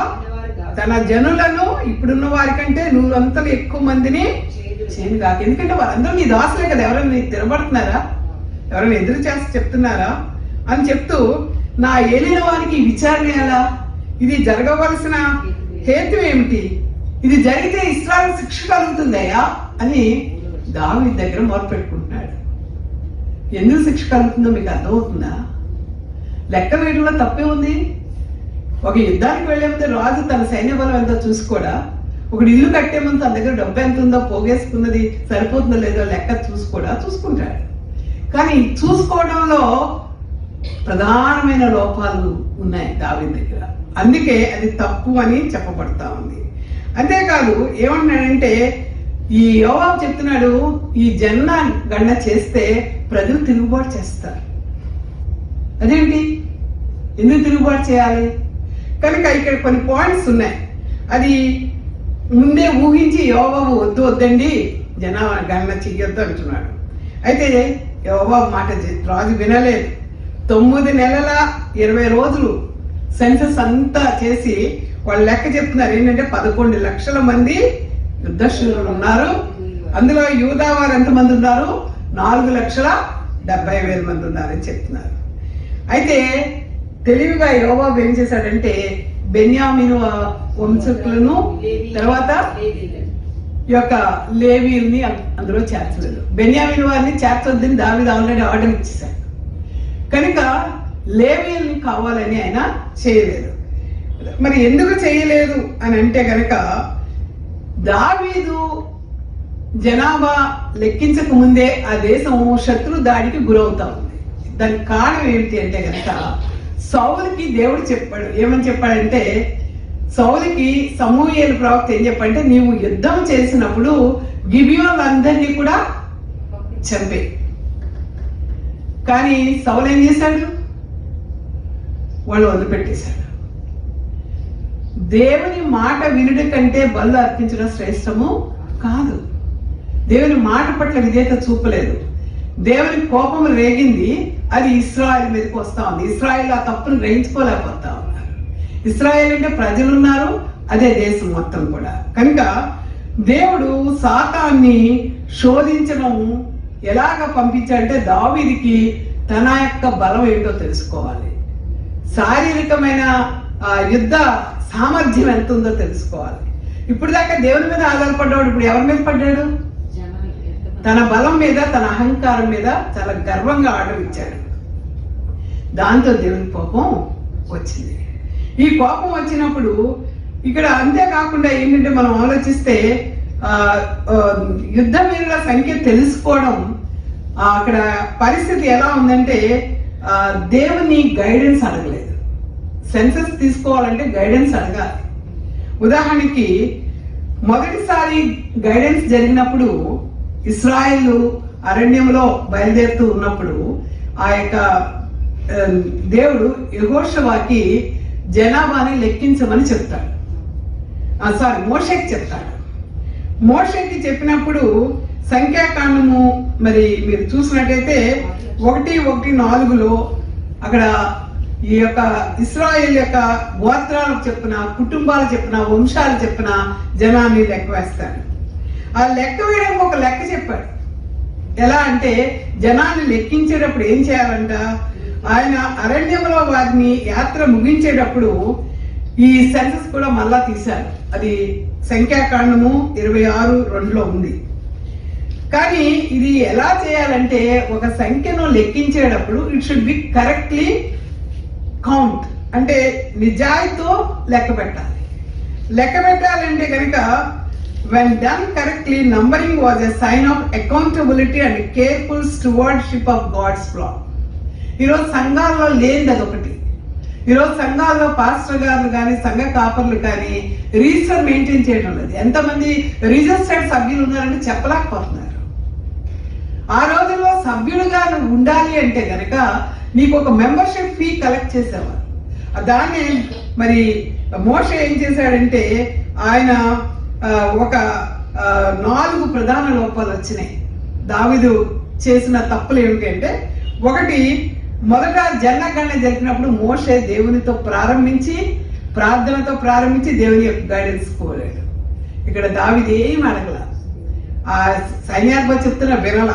[SPEAKER 1] తన జనులను ఇప్పుడున్న వారి కంటే 100 అంతలు ఎక్కువ మందిని చేయను కాక. ఎందుకంటే వారందరూ నీ దాసులే కదా, ఎవరైనా నీకు తినబడుతున్నారా, ఎవరైనా ఎదురు చేసి చెప్తున్నారా అని చెప్తూ, నా ఏలిన వారికి విచారణ ఎలా, ఇది జరగవలసిన హేతు ఏమిటి, ఇది జరిగితే ఇశ్రాయేలు శిక్ష కలుగుతుందయ్యా అని దావీదు దగ్గర మొరపెట్టుకుంటున్నాడు. ఎందుకు శిక్ష కలుగుతుందో మీకు అర్థమవుతుందా? లెక్క వేయడంలో తప్పే ఉంది. ఒక యుద్ధానికి వెళ్లే ముందు రాజు తన సైన్య బలం ఎంతో చూసుకోడా? ఒకటి ఇల్లు కట్టే ముందు తన దగ్గర డబ్బు ఎంత ఉందో, పోగేసుకున్నది సరిపోతుందో లేదో లెక్క చూసుకుంటాడు. కానీ చూసుకోవడంలో ప్రధానమైన లోపాలు ఉన్నాయి దావీదు దగ్గర. అందుకే అది తప్పు అని చెప్పబడతా ఉంది. అంతేకాదు ఏమన్నాడంటే, ఈ యోవాబు చెప్తున్నాడు, ఈ జన గణన చేస్తే ప్రజలు తిరుగుబాటు చేస్తారు. అదేంటి, ఎందుకు తిరుగుబాటు చేయాలి? కనుక ఇక్కడ కొన్ని పాయింట్స్ ఉన్నాయి. అది ముందే ఊహించి యోవాబు వద్దండి జనాభా గణన చెయ్యొద్దు అంటున్నాడు. అయితే యోవాబు మాట రాజు వినలేదు. 9 నెలల 20 రోజులు సెన్సస్ అంతా చేసి వాళ్ళు లెక్క చెప్తున్నారు ఏంటంటే 11 లక్షల మంది యుద్ధశూరులు ఉన్నారు. అందులో యూదా వారు ఎంతమంది ఉన్నారు? 4,70,000 మంది ఉన్నారని చెప్తున్నారు. అయితే తెలివిగా యోవాబు ఏం చేశాడంటే, బెన్యామీను వంశకులను తర్వాత ఈ యొక్క లేవీల్ని అందులో చేర్చలేదు. బెన్యామీను వారిని చేర్చొద్దని దావీదు ఆల్రెడీ ఆర్డర్ ఇచ్చేశాడు. కనుక లేవీల్ని కావాలని ఆయన చేయలేదు. మరి ఎందుకు చేయలేదు అని అంటే కనుక, దావీదు జనాభా లెక్కించక ముందే ఆ దేశం శత్రు దాడికి గురవుతా ఉంది. దానికి కారణం ఏంటి అంటే కనుక, సౌలుకి దేవుడు చెప్పాడు. ఏమని చెప్పాడంటే, సౌలుకి సమూయేలు ప్రవక్త ఏం చెప్పాడంటే, నీవు యుద్ధం చేసినప్పుడు గిబియోనులందరినీ కూడా చంపే. కానీ సౌలు ఏం చేశాడు? వాళ్ళు వదిలిపెట్టేశాడు. దేవుని మాట వినుడి కంటే బలు అర్పించడం శ్రేష్టము కాదు. దేవుని మాట పట్ల విధేయత చూపలేదు. దేవుని కోపం రేగింది, అది ఇశ్రాయేలు మీదకి వస్తా ఉంది. ఇశ్రాయేల్ ఆ తప్పును గ్రహించుకోలేకపోతా ఉన్నారు. ఇశ్రాయేల్ అంటే ప్రజలు ఉన్నారు, అదే దేశం మొత్తం కూడా. కనుక దేవుడు సాతాన్ని శోధించడం ఎలాగ పంపించాడంటే, దావీదుకి తన యొక్క బలం ఏంటో తెలుసుకోవాలి, శారీరకమైన యుద్ధ సామర్థ్యం ఎంత ఉందో తెలుసుకోవాలి. ఇప్పుడు దాకా దేవుని మీద ఆధారపడ్డాడు, ఇప్పుడు ఎవరి మీద పడ్డాడు? తన బలం మీద, తన అహంకారం మీద చాలా గర్వంగా ఆర్డర్ ఇచ్చాడు. దాంతో దేవుని కోపం వచ్చింది. ఈ కోపం వచ్చినప్పుడు ఇక్కడ అంతేకాకుండా ఏంటంటే, మనం ఆలోచిస్తే యుద్ధ వీరుల సంఖ్య తెలుసుకోవడం, అక్కడ పరిస్థితి ఎలా ఉందంటే, దేవుని గైడెన్స్ అడగలేదు. సెన్సస్ తీసుకోవాలంటే గైడెన్స్ అడగాలి. ఉదాహరణకి మొదటిసారి గైడెన్స్ జరిగినప్పుడు ఇశ్రాయేలు అరణ్యంలో బయలుదేరుతూ ఉన్నప్పుడు ఆ యొక్క దేవుడు యెహోషువకి జనాభాని లెక్కించమని చెప్తాడు. మోషేకి చెప్తాడు. మోషేకి చెప్పినప్పుడు సంఖ్యాకాండము మరి మీరు చూసినట్టయితే 1:4 అక్కడ ఈ యొక్క ఇశ్రాయేల్ యొక్క గోత్రాలకు చెప్పిన, కుటుంబాలు చెప్పిన, వంశాలు చెప్పిన జనాన్ని లెక్క వేస్తాడు. ఆ లెక్క వేయడానికి ఒక లెక్క చెప్పాడు. ఎలా అంటే, జనాన్ని లెక్కించేటప్పుడు ఏం చేయాలంట, ఆయన అరణ్యంలో వారిని యాత్ర ముగించేటప్పుడు ఈ సెన్సస్ కూడా మళ్ళా తీశారు. అది సంఖ్యాకాండము 26:2 ఉంది. కానీ ఇది ఎలా చేయాలంటే, ఒక సంఖ్యను లెక్కించేటప్పుడు it should be correctly count, అంటే నిజాయితీతో లెక్క పెట్టాలి. లెక్క పెట్టాలంటే కనుక when done correctly, numbering was a sign of accountability and careful stewardship of God's flock. ఈరోజు సంఘాల్లో లేనిది అదొకటి. ఈరోజు సంఘాల్లో పాస్టర్ గారు కానీ సంఘ కాపర్లు కానీ రిజిస్టర్ మెయింటైన్ చేయడం లేదు. ఎంతమంది రిజిస్టర్డ్ సభ్యులు ఉన్నారంటే చెప్పలేకపోతున్నారు. ఆ రోజుల్లో సభ్యులుగా నువ్వు ఉండాలి అంటే కనుక నీకు ఒక మెంబర్షిప్ ఫీ కలెక్ట్ చేసేవారు. దాన్ని మరి మోషే ఏం చేశాడంటే ఆయన ఒక 4 ప్రధాన లోపాలు వచ్చినాయి. దావీదు చేసిన తప్పులు ఏమిటంటే, ఒకటి, మొదట జనగణన జరిపినప్పుడు మోషే దేవునితో ప్రారంభించి ప్రార్థనతో ప్రారంభించి దేవుని యొక్క గైడెన్స్ కోరాడు. ఇక్కడ దావీదు ఏం అడగల, ఆ సైన్యాధిపతి చెప్తున్న వినల.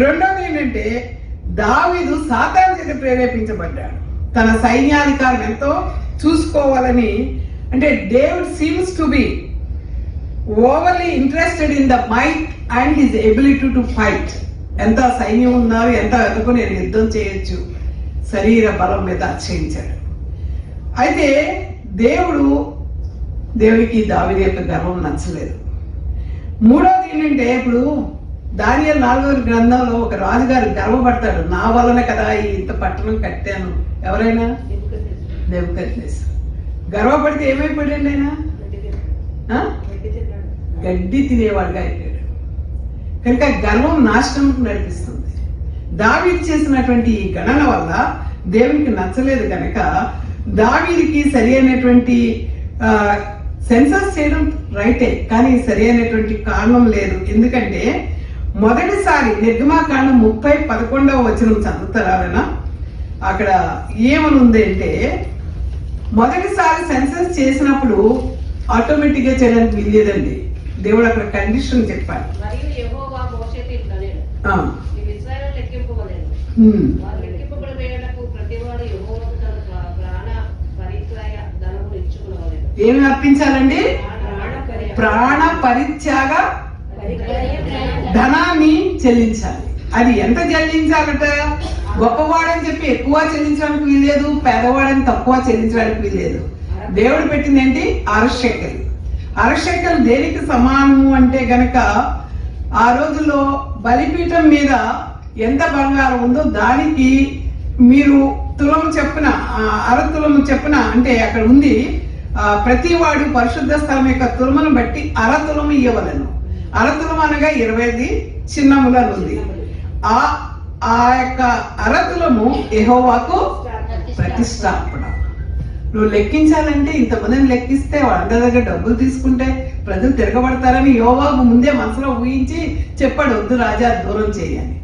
[SPEAKER 1] రెండోది ఏంటంటే దావీదు సాతాను చేత ప్రేరేపించబడ్డాడు. తన సైన్యాధికారం ఎంతో చూసుకోవాలని. అంటే David seems to be overly interested in the might and his ability to fight. ఎంత సైన్యం ఉన్నారు, ఎంత వెతుకు నేను యుద్ధం చేయొచ్చు, శరీర బలం మీద అక్షయించాడు. అయితే దేవునికి దావీదు యొక్క గర్వం నచ్చలేదు. మూడోది ఏంటంటే, ఇప్పుడు దానియేలు 4వ గ్రంథంలో ఒక రాజుగారు గర్వపడతాడు, నా వలన కదా ఇంత పట్టణం కట్టాను. ఎవరైనా నెబుకద్నెజర్ గర్వపడితే ఏమైపోయాడండి ఆయన? గడ్డి తినేవాడుగా అయిపోయాడు. కనుక గర్వం నాశనం నడిపిస్తుంది. దావీదు చేసినటువంటి ఈ గణన వల్ల దేవునికి నచ్చలేదు కనుక దావీదుకి సరి అయినటువంటి సెన్సస్ చేయడం రైటే, కానీ సరి అయినటువంటి కారణం లేదు. ఎందుకంటే మొదటిసారి నిర్గమాకాండం 30:11 వచనం చదువుతారా? అక్కడ ఏమని ఉంది అంటే, మొదటిసారి సెన్సస్ చేసినప్పుడు ఆటోమేటిక్గా చేయడానికి వీల్లేదండి. దేవుడు అక్కడ కండిషన్ చెప్పాడు. ఏమి అర్పించాలండి? ప్రాణ పరిత్యాగ ధనాన్ని చెల్లించాలి. అది ఎంత చెల్లించాలట? గొప్పవాడని చెప్పి ఎక్కువ చెల్లించడానికి వీల్లేదు, పేదవాడని తక్కువ చెల్లించడానికి వీల్లేదు. దేవుడు పెట్టింది ఏంటి? 6 షెకెల్. 6 షెకెల్ దేనికి సమానము అంటే గనక, ఆ రోజుల్లో బలిపీఠం మీద ఎంత బంగారం ఉందో దానికి మీరు తులము చెప్పున, 1/2 తులము చెప్పున, అంటే అక్కడ ఉంది, ప్రతి వాడు పరిశుద్ధ స్థలం యొక్క తులమును బట్టి 1/2 తులము ఇవ్వవలను. 1/2 తులము అనగా 20 చిన్నములను ఉంది. ఆ యొక్క 1/2 తులము యెహోవాకు ప్రతిష్టార్పణ. నువ్వు లెక్కించాలంటే ఇంతమందిని లెక్కిస్తే వాళ్ళందరి దగ్గర డబ్బులు తీసుకుంటే ప్రజలు తిరగబడతారని యోవాబు ముందే మనసులో ఊహించి చెప్పాడు, వద్దు రాజా దూరం చేయని.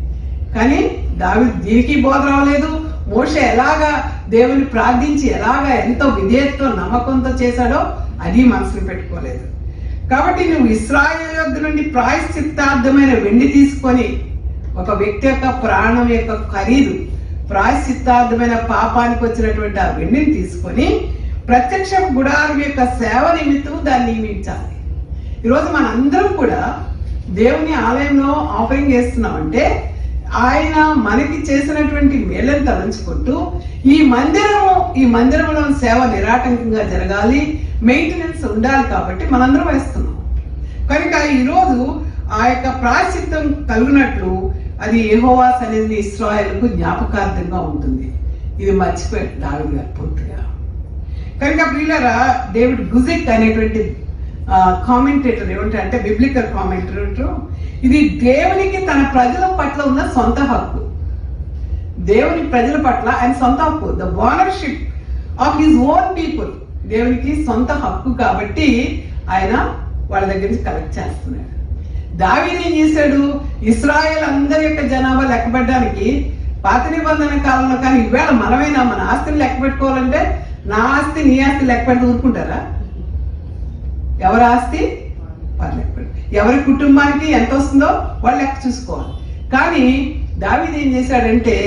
[SPEAKER 1] కానీ దావీదు దీనికి బోధ రావలేదు. మోషే ఎలాగా దేవుని ప్రార్థించి ఎలాగా ఎంతో విధేయతతో నమ్మకంతో చేశాడో అది మనసులో పెట్టుకోలేదు. కాబట్టి నువ్వు ఇశ్రాయేలు యొద్ద నుండి ప్రాయశ్చిత్తార్థమైన వెండి తీసుకొని, ఒక వ్యక్తి యొక్క ప్రాణం యొక్క ఖరీదు, ప్రాయశ్చిత్తార్థమైన పాపానికి వచ్చినటువంటి ఆ వెండిని తీసుకొని ప్రత్యక్ష గుడారం యొక్క సేవ నిమిత్తం దాన్ని నియమించాలి. ఈరోజు మనందరం కూడా దేవుని ఆలయంలో ఆఫరింగ్ చేస్తున్నామంటే ఆయన మనకి చేసినటువంటి మేళ్ళను తలంచుకుంటూ ఈ మందిరంలో సేవ నిరాటంకంగా జరగాలి, మెయింటెనెన్స్ ఉండాలి. కాబట్టి మనందరం వేస్తున్నాం. కనుక ఈరోజు ఆ యొక్క ప్రాయశ్చిత్తం కలిగినట్లు అది యెహోవా సన్నిధిని ఇశ్రాయేలుకు జ్ఞాపకార్థంగా ఉంటుంది. ఇది మర్చిపోయాడు దావీదు గారు పూర్తిగా. కనుక ప్రియులారా, డేవిడ్ గుజిక్ అనేటువంటి కామెంటేటర్ ఏమంటే బిబ్లికల్ కామెంటేటర్, ఇది దేవునికి తన ప్రజల పట్ల ఉన్న సొంత హక్కు. దేవుని ప్రజల పట్ల ఆయన సొంత హక్కు, the ownership of his own people. దేవునికి సొంత హక్కు కాబట్టి ఆయన వాళ్ళ దగ్గర నుంచి కలెక్ట్ చేస్తున్నాడు. దావీదు ఏం చేశాడు? ఇశ్రాయేల్ అందరి యొక్క జనాభా లెక్కపెట్టడానికి పాత నిబంధన కాలంలో, కానీ ఈవేళ మనమైనా మన ఆస్తిని లెక్క పెట్టుకోవాలంటే నా ఆస్తి నీ ఆస్తి లెక్క పెట్టి ఊరుకుంటారా? ఎవరి ఆస్తి వారు లెక్క పెట్టి, ఎవరి కుటుంబానికి ఎంత వస్తుందో వాళ్ళు లెక్క చూసుకోవాలి. కానీ దావీదు ఏం చేశాడంటే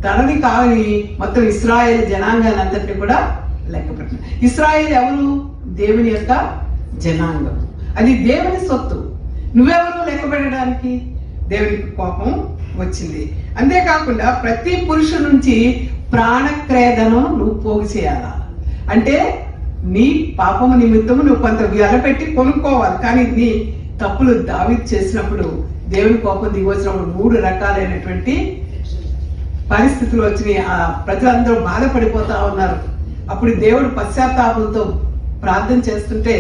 [SPEAKER 1] తనది కాని మొత్తం ఇశ్రాయేల్ జనాంగాన్ని అంతటిని కూడా లెక్క పెట్టాడు. ఇశ్రాయేల్ ఎవరు? దేవుని యొక్క జనాంగం. అది దేవుని సొత్తు. నువ్వెవరు లెక్క పెట్టడానికి? దేవునికి కోపం వచ్చింది. అంతేకాకుండా ప్రతి పురుషుడి నుంచి ప్రాణక్రేదనం నువ్వు పోగు చేయాలా. అంటే నీ పాపము నిమిత్తము నువ్వు కొంత వెల పెట్టి కొనుక్కోవాలి. కానీ నీ తప్పులు దావీదు చేసినప్పుడు దేవుని కోపం దిగొచ్చినప్పుడు 3 రకాలైనటువంటి పరిస్థితులు వచ్చినాయి. ఆ ప్రజలందరూ బాధపడిపోతా ఉన్నారు. అప్పుడు దేవుడు పశ్చాత్తాపంతో ప్రార్థన చేస్తుంటే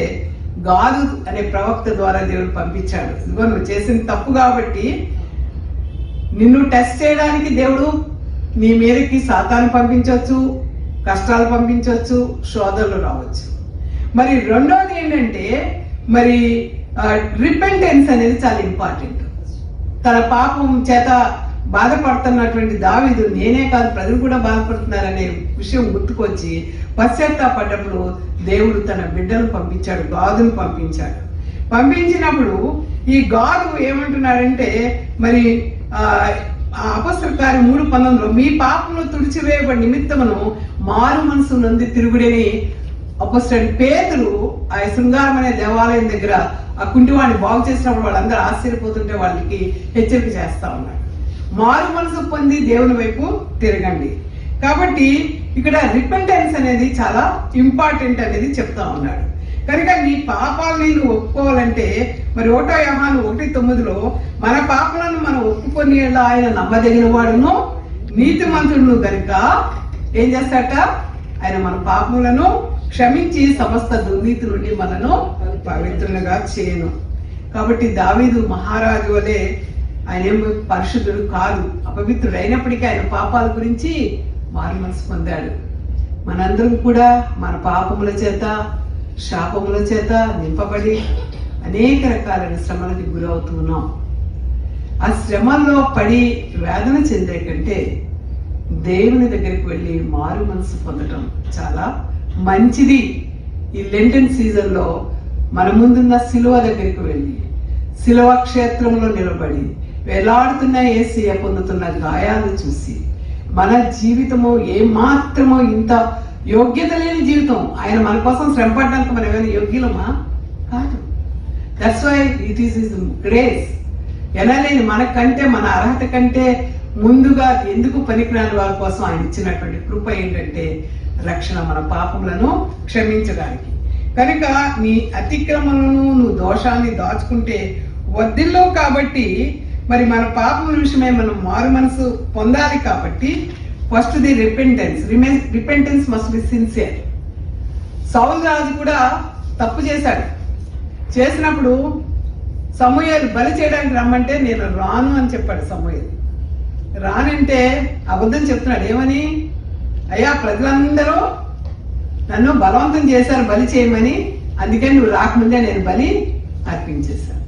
[SPEAKER 1] గాదు అనే ప్రవక్త ద్వారా దేవుడు పంపించాడు. ఇదిగో నువ్వు చేసిన తప్పు కాబట్టి నిన్ను టెస్ట్ చేయడానికి దేవుడు నీ మీదకి సాతాను పంపించవచ్చు, కష్టాలు పంపించవచ్చు, శోధనలు రావచ్చు. మరి రెండోది ఏంటంటే మరి రిపెంటెన్స్ అనేది చాలా ఇంపార్టెంట్. తన పాపం చేత బాధపడుతున్నటువంటి దావీదు నేనే కాదు ప్రజలు కూడా బాధపడుతున్నారనే విషయం గుర్తుకొచ్చి పశ్చాత్తాపడ్డప్పుడు దేవుడు తన బిడ్డను పంపించాడు, గాదును పంపించాడు. పంపించినప్పుడు ఈ గాదు ఏమంటున్నాడంటే మరి అపొస్తలుల కార్యం 3:19 మీ పాపములు తుడిచివేయబడి నిమిత్తమును మారు మనసు నుండి తిరుగుడని అపొస్తలుడు పేతురు ఆ శృంగారం అనే దేవాలయం దగ్గర ఆ కుంటివాడిని బాగు చేసినప్పుడు వాళ్ళందరూ ఆశ్చర్యపోతుంటే వాళ్ళకి హెచ్చరిక చేస్తా ఉన్నాడు. మారు మనసు పొంది దేవుని వైపు తిరగండి. కాబట్టి ఇక్కడ రిపెంటెన్స్ అనేది చాలా ఇంపార్టెంట్ అనేది చెప్తా ఉన్నాడు. కనుక నీ పాపాలని నువ్వు ఒప్పుకోవాలంటే మరి 1 యోహాను 1:9 మన పాపాలను మనం ఒప్పుకొని ఆయన నమ్మదగిన వాడును నీతిమంతుడును కనుక ఏం చేస్తాట, ఆయన మన పాపములను క్షమించి సమస్త దుర్నీతి నుండి మనను పవిత్రులుగా చేయను. కాబట్టి దావీదు మహారాజు వలె ఆయన ఏం పరిశుద్ధుడు కాదు, అపవిత్రుడు అయినప్పటికీ ఆయన పాపాల గురించి మారు మనసు పొందాడు. మనందరం కూడా మన పాపముల చేత శాపముల చేత నింపబడి అనేక రకాలైన శ్రమలకు గురవుతున్నాం. ఆ శ్రమల్లో పడి వేదన చెందే కంటే దేవుని దగ్గరికి వెళ్ళి మారు మనసు పొందటం చాలా మంచిది. ఈ లెంటన్ సీజన్లో మన ముందున్న శిలువ దగ్గరికి వెళ్ళి శిలువ క్షేత్రంలో నిలబడి వేలాడుతున్న యేసయ్య పొందుతున్న గాయాలను చూసి మన జీవితము ఏమాత్రమో ఇంత యోగ్యత లేని జీవితం, ఆయన మన కోసం శ్రమపడడానికి మనం ఏమైనా యోగ్యులమా కాదు. That's why it is his grace. ఎనలేని మనకంటే మన అర్హత కంటే ముందుగా ఎందుకు పనికిరాని వారి కోసం ఆయన ఇచ్చినటువంటి కృప ఏంటంటే రక్షణ, మన పాపములను క్షమించడానికి. కనుక నీ అతిక్రమలను నువ్వు దోషాన్ని దాచుకుంటే వద్దిల్లో కాబట్టి మరి మన పాపం విషయమే మనం మారు మనసు పొందాలి. కాబట్టి first the repentance must be sincere. Saul రాజు కూడా తప్పు చేశాడు. చేసినప్పుడు సమూయేలు బలి చేయడానికి రమ్మంటే నేను రాను అని చెప్పాడు. సమూయేలు రానంటే అబద్ధం చెప్తున్నాడు. ఏమని, అయ్యా ప్రజలందరూ నన్ను బలవంతం చేశారు బలి చేయమని, అందుకని నువ్వు రాకముందే నేను బలి అర్పించేశాను.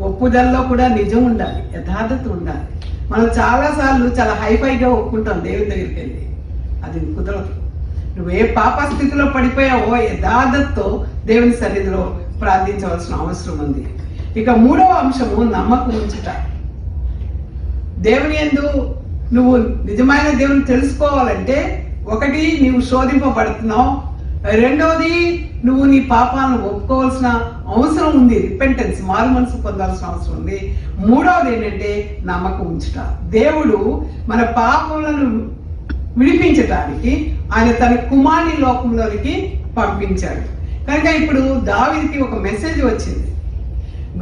[SPEAKER 1] ఒప్పుదల్లో కూడా నిజం ఉండాలి, యథార్థత ఉండాలి. మనం చాలాసార్లు చాలా హైఫైగా ఒప్పుకుంటాం దేవుని దగ్గరికి వెళ్ళి, అది కుదరదు. నువ్వు ఏ పాప స్థితిలో పడిపోయావో యథార్థతతో దేవుని సన్నిధిలో ప్రార్థించవలసిన అవసరం ఉంది. ఇక 3వ అంశము నమ్మకం ఉంచుట. దేవుని యందు నువ్వు నిజమైన దేవుని తెలుసుకోవాలంటే ఒకటి నీవు శోధింపబడుతున్నావు, రెండవది నువ్వు నీ పాపాలను ఒప్పుకోవాల్సిన అవసరం ఉంది, రిపెంటెన్స్ మారు మనసు పొందాల్సిన అవసరం ఉంది. మూడవది ఏంటంటే నమ్మకం ఉంచుట. దేవుడు మన పాపములను విడిపించడానికి ఆయన తన కుమారుని లోకంలోనికి పంపించాడు. కనుక ఇప్పుడు దావీదుకి ఒక మెసేజ్ వచ్చింది.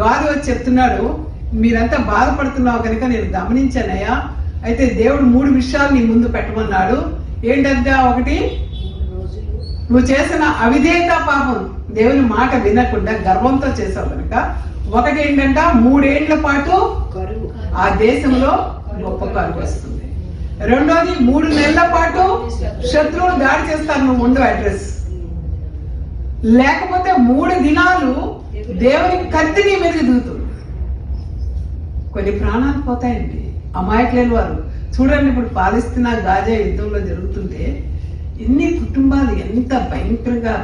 [SPEAKER 1] గాదు వచ్చి చెప్తున్నాడు, మీరంతా బాధపడుతున్నావు కనుక నేను గమనించానయ్యా, అయితే దేవుడు 3 విషయాలు నీ ముందు పెట్టమన్నాడు. ఏంటంటే ఒకటి, నువ్వు చేసిన అవిధేయత పాపం, దేవుని మాట వినకుండా గర్వంతో చేసావు కనుక ఒకటి ఏంటంటే 3 ఏళ్ల పాటు ఆ దేశంలో గొప్ప కరువు వస్తుంది. రెండోది 3 నెలల పాటు శత్రువులు దాడి చేస్తారు, నువ్వు ఉండు అడ్రస్. లేకపోతే 3 దినాలు దేవుని కత్తి నీ మీదకి దిగుతుంది. కొన్ని ప్రాణాలు పోతాయండి, అమాయకులేని వారు. చూడండి, ఇప్పుడు పాలస్తీనా గాజా యుద్ధంలో జరుగుతుంటే ఎన్ని కుటుంబాలు ఎంత భయంకరంగా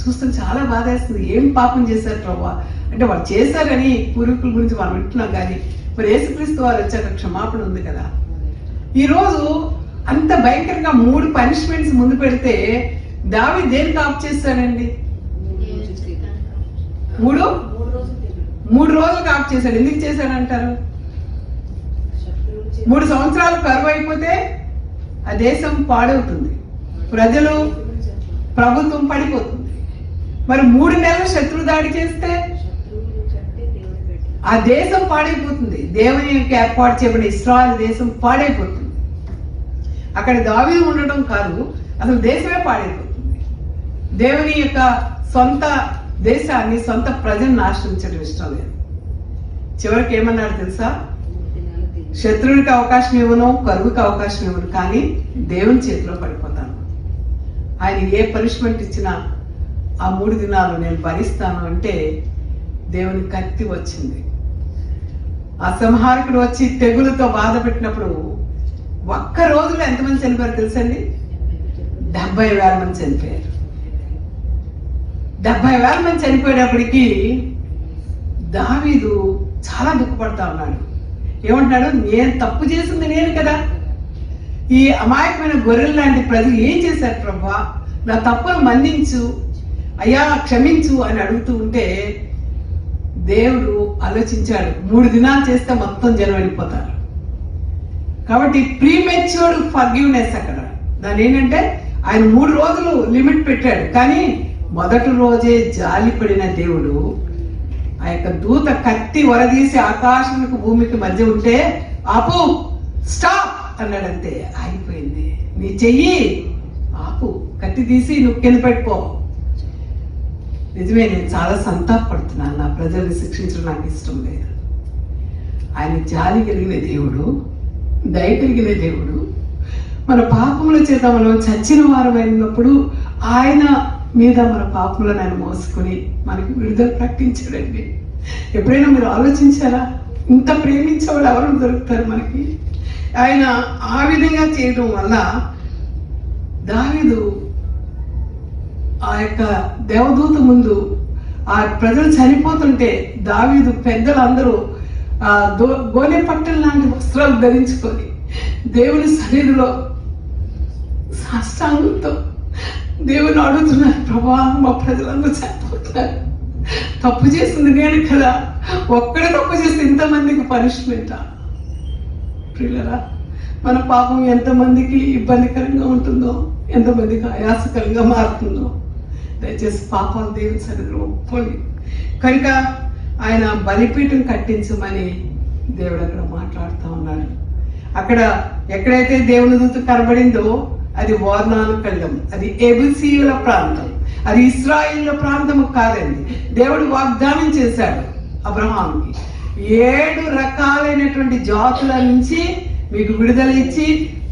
[SPEAKER 1] చూస్తే చాలా బాధ వేస్తుంది. ఏం పాపం చేశారు ప్రభా అంటే వాళ్ళు చేశారని పూర్వీకుల గురించి మనం వింటున్నాం, కానీ మరి యేసుక్రీస్తు వారు వచ్చాక క్షమాపణ ఉంది కదా. ఈరోజు అంత భయంకరంగా 3 పనిష్మెంట్స్ ముందు పెడితే దావీదు దేనికి ఆఫ్ చేస్తాడండి? 3 రోజులకు ఆఫ్ చేశాడు. ఎందుకు చేశాడంటారు? 3 సంవత్సరాలు కరువు అయిపోతే ఆ దేశం పాడవుతుంది, ప్రజలు ప్రభుత్వం పడిపోతుంది. మరి 3 నెలలు శత్రు దాడి చేస్తే ఆ దేశం పాడైపోతుంది. దేవుని యొక్క ఏర్పాటు చేయబడిన ఇశ్రాయేలు దేశం పాడైపోతుంది. అక్కడ దావీదు ఉండటం కాదు, అసలు దేశమే పాడైపోతుంది. దేవుని యొక్క సొంత దేశాన్ని, సొంత ప్రజలను ఆశ్రయించడం ఇష్టం లేదు. చివరికి ఏమన్నాడు తెలుసా? శత్రువుడికి అవకాశం ఇవ్వను, కరువుకి అవకాశం ఇవ్వను, కానీ దేవుని చేతిలో పడిపోతాను. ఆయన ఏ పనిష్మెంట్ ఇచ్చినా ఆ 3 దినాలు నేను భరిస్తాను అంటే దేవుని కత్తి వచ్చింది. ఆ సంహారకుడు వచ్చి తెగులతో బాధ పెట్టినప్పుడు ఒక్క రోజులో ఎంతమంది చనిపోయారు తెలుసండి? 70,000 మంది చనిపోయారు. 70,000 మంది చనిపోయేటప్పటికీ దావీదు చాలా దుఃఖపడతా ఉన్నాడు. ఏమంటున్నాడు? నేను తప్పు చేసింది నేను కదా, ఈ అమాయకమైన గొర్రెలు లాంటి ప్రజలు ఏం చేశారు ప్రభా, నా తప్పును మన్నించు అయ్యా, క్షమించు అని అడుగుతూ ఉంటే దేవుడు ఆలోచించాడు, 3 దినాలు చేస్తే మొత్తం జనం వెళ్ళిపోతారు. కాబట్టి ప్రీమెచ్యూర్డ్ ఫర్గివ్నెస్ అక్కడ దాని ఏంటంటే ఆయన 3 రోజులు లిమిట్ పెట్టాడు. కానీ మొదటి రోజే జాలి పడిన దేవుడు ఆ యొక్క దూత కత్తి వరదీసి ఆకాశానికి భూమికి మధ్య ఉంటే ఆపు, స్టాప్ అన్నాడంతే, ఆగిపోయింది. నీ చెయ్యి ఆపు, కత్తి తీసి నువ్వు కింద పెట్టుకో. నిజమే, నేను చాలా సంతాపడుతున్నాను, నా ప్రజల్ని శిక్షించడం నాకు ఇష్టం లేదు. ఆయన జాలి కలిగిన దేవుడు, దయ కలిగిన దేవుడు. మన పాపముల చేత మనం చచ్చిన వారమైనప్పుడు ఆయన మీద మన పాపములను ఆయన మోసుకుని మనకి విడుదల ప్రకటించాడండి. ఎప్పుడైనా మీరు ఆలోచించారా? ఇంత ప్రేమించేవాడు ఎవరు దొరుకుతారు మనకి? ఆయన ఆ విధంగా చేయడం వల్ల దావీదు ఆ యొక్క దేవదూత ముందు ఆ ప్రజలు చనిపోతుంటే దావీదు పెద్దలందరూ గోనె పట్టెల లాంటి వస్త్రాలు ధరించుకొని దేవుని సన్నిధిలో సాష్టాంగంతో దేవుని అడుగుతున్నారు, ప్రభా మా ప్రజలందరూ చనిపోతున్నారు, తప్పు చేసింది నేను కదా, ఒక్కడే తప్పు చేస్తే ఇంతమందికి పనిష్మెంటా? ప్రియులరా, మన పాపం ఎంతమందికి ఇబ్బందికరంగా ఉంటుందో, ఎంతమందికి ఆయాసకరంగా మారుతుందో. దయచేసి పాపాలు దేవుని సన్నిధిలో ఒప్పుకోండి. కనుక ఆయన బలిపీఠం కట్టించమని దేవుడు అక్కడ మాట్లాడుతూ ఉన్నాడు. అక్కడ ఎక్కడైతే దేవుని దూత కనబడిందో అది ఓర్నాను కళ్ళం, అది ఎబుసీయుల ప్రాంతం, అది ఇశ్రాయేలుల ప్రాంతం కాదండి. దేవుడు వాగ్దానం చేశాడు అబ్రహాముకి, 7 రకాలైనటువంటి జాతుల నుంచి మీకు విడుదల ఇచ్చి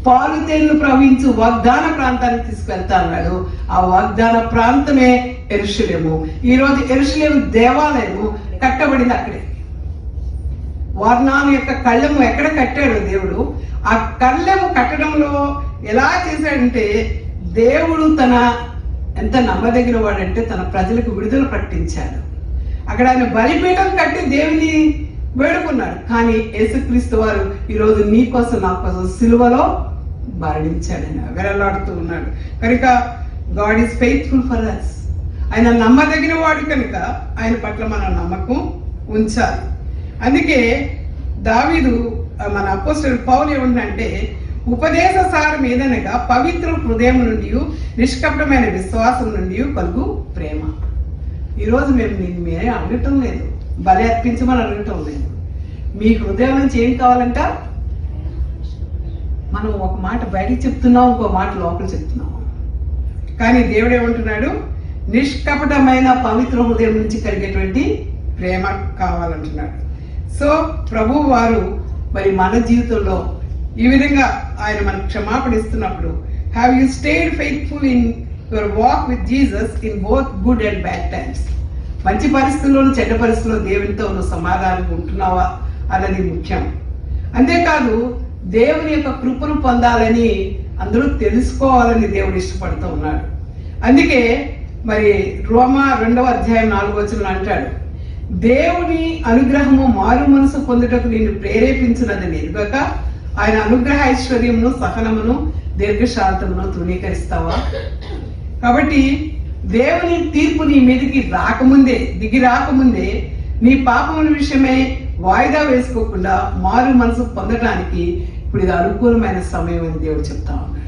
[SPEAKER 1] పాలు తేళ్లు ప్రవహించు వాగ్దాన ప్రాంతానికి తీసుకెళ్తా అన్నాడు. ఆ వాగ్దాన ప్రాంతమే యెరూషలేము. ఈరోజు యెరూషలేము దేవాలయము కట్టబడింది అక్కడే. వర్ణాను యొక్క కళ్ళెము ఎక్కడ కట్టాడు దేవుడు? ఆ కళ్ళెము కట్టడంలో ఎలా చేశాడంటే దేవుడు తన ఎంత నమ్మదగిన వాడంటే తన ప్రజలకు విడుదల ప్రకటించాడు. అక్కడ ఆయన బలిపీఠం కట్టి దేవుని వేడుకున్నాడు. కానీ యేసుక్రీస్తు వారు ఈరోజు నీ కోసం నా కోసం సిలువలో మరణించాడని వెరలాడుతూ ఉన్నాడు. కనుక God is faithful for us. ఆయన నమ్మదగిన వాడు కనుక ఆయన పట్ల మన నమ్మకం ఉంచాలి. అందుకే దావీదు మన అపోస్తలుడు పౌలు ఏమంటే, ఉపదేశ సారం ఏదనగా పవిత్ర హృదయం నుండి నిష్కపటమైన విశ్వాసం నుండి కలుగు ప్రేమ. ఈరోజు మేమే అడగటం లేదు, బలి అర్పించమని అడగటం లేదు. మీ హృదయం నుంచి ఏం కావాలంట? మనం ఒక మాట బయటికి చెప్తున్నాం, ఇంకో మాట లోపల చెప్తున్నాం. కానీ దేవుడు ఏమంటున్నాడు? నిష్కపటమైన పవిత్ర హృదయం నుంచి కలిగేటువంటి ప్రేమ కావాలంటున్నాడు. సో ప్రభు వారు మరి మన జీవితంలో ఈ విధంగా ఆయన మనకు క్షమాపణ ఇస్తున్నప్పుడు, have you stayed faithful in your walk with Jesus in both good and bad times. మంచి పరిస్థితుల్లోనూ చెడ్డ పరిస్థితుల్లో దేవునితో నువ్వు సమాధానంగా ఉంటున్నావా అన్నది ముఖ్యం. అంతేకాదు దేవుని యొక్క కృపను పొందాలని అందరూ తెలుసుకోవాలని దేవుడు ఇష్టపడుతూ ఉన్నాడు. అందుకే మరి రోమా 2వ అధ్యాయం 4వ వచనం అంటాడు, దేవుని అనుగ్రహము మారు మనసు పొందుటకు నిన్ను ప్రేరేపించినది ఎరుగక ఆయన అనుగ్రహ ఐశ్వర్యమును సహనమును దీర్ఘశాంతమును తృణీకరిస్తావా? కాబట్టి దేవుని తీర్పు నీ మీదకి రాకముందే, దిగి రాకముందే నీ పాపముల విషయమై వాయిదా వేసుకోకుండా మారు మనసు పొందడానికి ఇప్పుడు ఇది అనుకూలమైన సమయం అని దేవుడు చెప్తా ఉన్నాడు.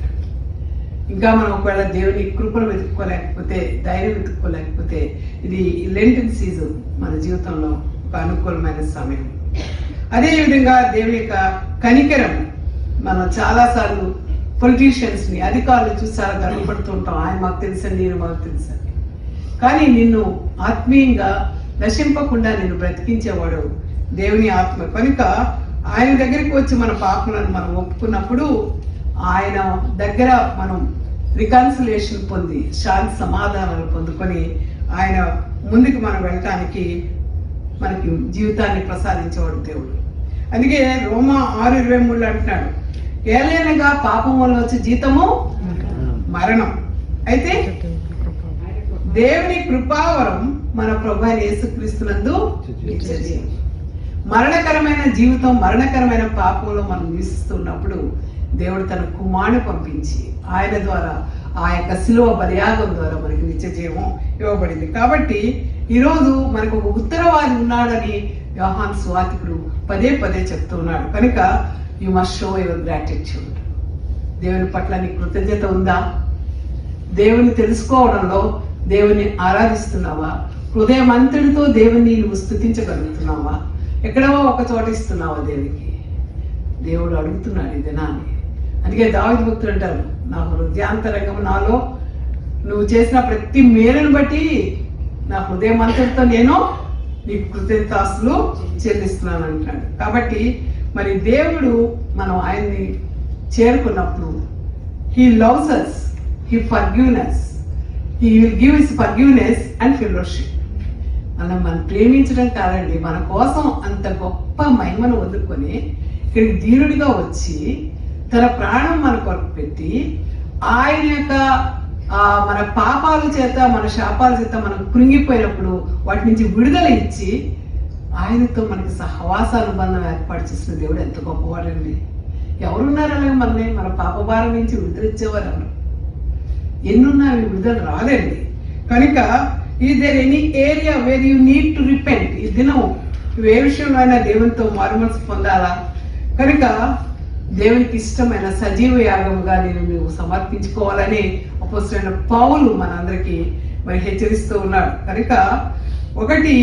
[SPEAKER 1] ఇంకా మనం ఒకవేళ దేవుని కృపను వెతుక్కోలేకపోతే, ధైర్యం వెతుక్కోలేకపోతే, ఇది లెంటన్ సీజన్ మన జీవితంలో ఒక అనుకూలమైన సమయం. అదేవిధంగా దేవుని యొక్క కనికరం మనం చాలాసార్లు పొలిటీషియన్స్ని, అధికారులు చూసి చాలా గర్వపడుతూ ఉంటాం, ఆయన మాకు తెలుసని, నేను మాకు తెలుసని. కానీ నిన్ను ఆత్మీయంగా నశింపకుండా నిన్ను బ్రతికించేవాడు దేవుని ఆత్మ. కనుక ఆయన దగ్గరికి వచ్చి మన పాపలను మనం ఒప్పుకున్నప్పుడు ఆయన దగ్గర మనం రికన్సిలేషన్ పొంది శాంతి సమాధానాలు పొందుకొని ఆయన ముందుకు మనం వెళ్ళటానికి మనకి జీవితాన్ని ప్రసాదించేవాడు దేవుడు. అందుకే రోమా 6:23 అంటున్నాడు, ఏలైనగా పాపం వల్ల వచ్చే జీతము మరణం, అయితే దేవుని కృపావరం మన ప్రభు అయిన యేసుక్రీస్తునందు నిత్యజీవం. మరణకరమైన జీవితం, మరణకరమైన పాపంలో మనం నివసిస్తున్నప్పుడు దేవుడు తన కుమారుని పంపించి ఆయన ద్వారా ఆ యొక్క శిలువ బలియాగం ద్వారా మనకి నిత్యజీవం ఇవ్వబడింది. కాబట్టి ఈరోజు మనకు ఒక ఉత్తరవాది ఉన్నాడని యోహాను సువార్తికుడు పదే పదే చెప్తూ ఉన్నాడు. కనుక you must show your gratitude. దేవుని పట్ల నీ కృతజ్ఞత ఉందా? దేవుని తెలుసుకోవడంలో దేవుని ఆరాధిస్తున్నావా? హృదయం అంతటితో దేవుని నువ్వు స్తుతించగలుగుతున్నావా? ఎక్కడో ఒక చోట ఇస్తున్నావా దేవునికి? దేవుడు అడుగుతున్నాడు ఈ దినాన్ని. అందుకే దావీదు భక్తుడు అంటారు, నా హృదయాంతరంగం నాలో నువ్వు చేసిన ప్రతి మేలును బట్టి నా హృదయం అంతటితో నేను నీకు కృతజ్ఞతాస్తులు చెల్లిస్తున్నాను అంటున్నాడు. కాబట్టి మరి దేవుడు మనం ఆయన్ని చేరుకున్నప్పుడు he loves us, he forgiveness, he will give his forgiveness and fellowship. మనం ప్రేమించడం కాదండి, మన కోసం అంత గొప్ప మహిమను వదులుకొని ఇక్కడికి దీనుడిగా వచ్చి తన ప్రాణం మన కొరకు పెట్టి ఆయన యొక్క మన పాపాల చేత, మన శాపాల చేత మనం కృంగిపోయినప్పుడు వాటి నుంచి విడుదల ఇచ్చి ఆయనతో మనకి సహవాసానుబంధం ఏర్పాటు చేసిన దేవుడు ఎంత గొప్పవాడండి. ఎవరున్నారు అలాగే మనని మన పాప భారం నుంచి విడుదలిచ్చేవారు ఎవరు? ఎన్నున్నా విడుదల రాదండి. కనుక is there any area where you need to repent? ఈ దినం నువ్వు ఏ విషయంలో అయినా దేవునితో మారుమనసు పొందాలా? కనుక దేవునికి ఇష్టమైన సజీవ యాగముగా నువ్వు సమర్పించుకోవాలని అపోస్తలుడైన పౌలు మనందరికీ మరి హెచ్చరిస్తూ ఉన్నాడు. కనుక ఒకటి,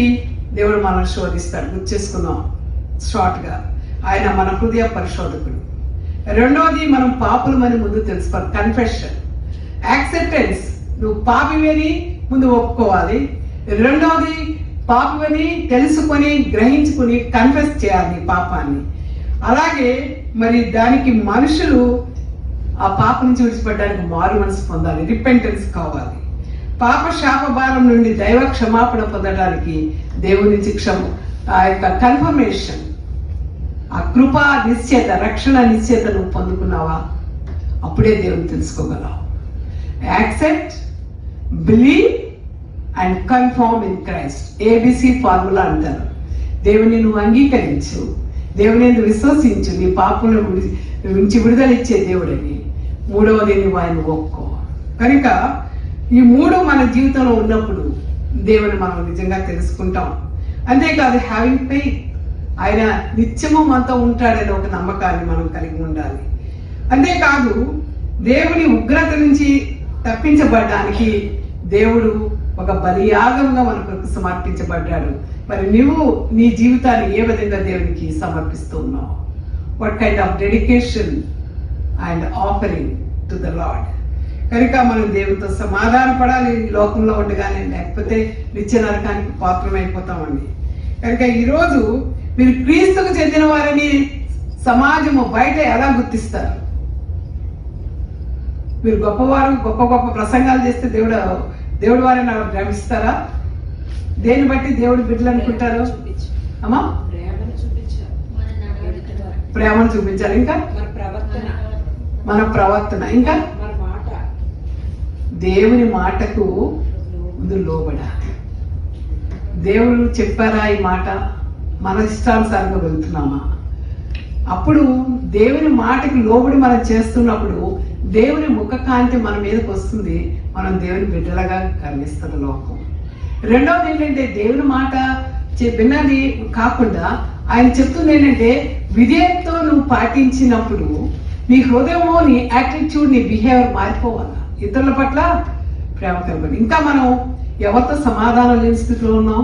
[SPEAKER 1] దేవుడు మనం శోధిస్తాడు, గుర్తు చేసుకుందాం షార్ట్గా, ఆయన మన హృదయ పరిశోధకుడు. రెండవది, మనం పాపులమని ముందు తెలుసుకోవాలి, కన్ఫెషన్, యాక్సెప్టెన్స్. నువ్వు పాపివని ముందు ఒప్పుకోవాలి. రెండవది, పాపివని తెలుసుకొని గ్రహించుకుని కన్ఫెస్ చేయాలి పాపాన్ని. అలాగే మరి దానికి మనుషులు ఆ పాప నుంచి విడిచిపెట్టడానికి మారు మనసు పొందాలి, రిపెంటెన్స్ కావాలి. పాప శాప భారం నుండి దైవ క్షమాపణ పొందడానికి దేవుని నుంచి ఆ యొక్క కన్ఫర్మేషన్, ఆ కృపా నిశ్చయత, రక్షణ నిశ్చయత నువ్వు పొందుకున్నావా? అప్పుడే దేవుని తెలుసుకోగలవు. Accept, believe and confirm in Christ. ABC formula అంటారు. దేవుని నువ్వు అంగీకరించు, దేవుని నువ్వు విశ్వసించు, నీ పాపంలో నుంచి విడుదల ఇచ్చే దేవుడని. మూడవది, నువ్వు ఆయన ఒప్పుకో. కనుక ఈ మూడు మన జీవితంలో ఉన్నప్పుడు దేవుని మనం నిజంగా తెలుసుకుంటాం. అంతేకాదు, హ్యావింగ్ ఫెయిత్, ఆయన నిత్యము మనతో ఉంటాడని ఒక నమ్మకాన్ని మనం కలిగి ఉండాలి. అంతేకాదు, దేవుని ఉగ్రత నుంచి తప్పించబడడానికి దేవుడు ఒక బలియాగంగా మన కొరకు సమర్పించబడ్డాడు. మరి నువ్వు నీ జీవితాన్ని ఏ విధంగా దేవునికి సమర్పిస్తూ ఉన్నావు? What kind of dedication and offering to the lord. కనుక మనం దేవునితో సమాధాన పడాలి లోకంలో ఉండగానే, లేకపోతే నిత్య నరకానికి పాత్రమైపోతామండి. కనుక ఈరోజు మీరు క్రీస్తుకు చెందిన వారిని సమాజము బయట ఎలా గుర్తిస్తారు? మీరు గొప్పవారు, గొప్ప గొప్ప ప్రసంగాలు చేస్తే దేవుడు వారిని భ్రమిస్తారా? దేన్ని బట్టి దేవుడు బిడ్డలు అనుకుంటారు? అమ్మా, ప్రేమను చూపించాలి, ఇంకా మన ప్రవర్తన, ఇంకా దేవుని మాటకు ముందు లోబడాలి. దేవుడు చెప్పారా ఈ మాట? మన ఇష్టానుసారంగా వెళ్తున్నామా? అప్పుడు దేవుని మాటకి లోబడి మనం చేస్తున్నప్పుడు దేవుని ముఖ కాంతి మన మీదకి వస్తుంది. మనం దేవుని బిడ్డలుగా కనిపిస్తుంది లోకం. రెండవది ఏంటంటే, దేవుని మాట విన్నది కాకుండా ఆయన చెప్తుంది ఏంటంటే, విధేయతతో నువ్వు పాటించినప్పుడు నీ హృదయము, నీ యాటిట్యూడ్, నీ బిహేవియర్ మారిపోవాలి. ఇతరుల పట్ల ప్రేమ కలగండి. ఇంకా మనం ఎవరితో సమాధానం లేని స్థితిలో ఉన్నాం?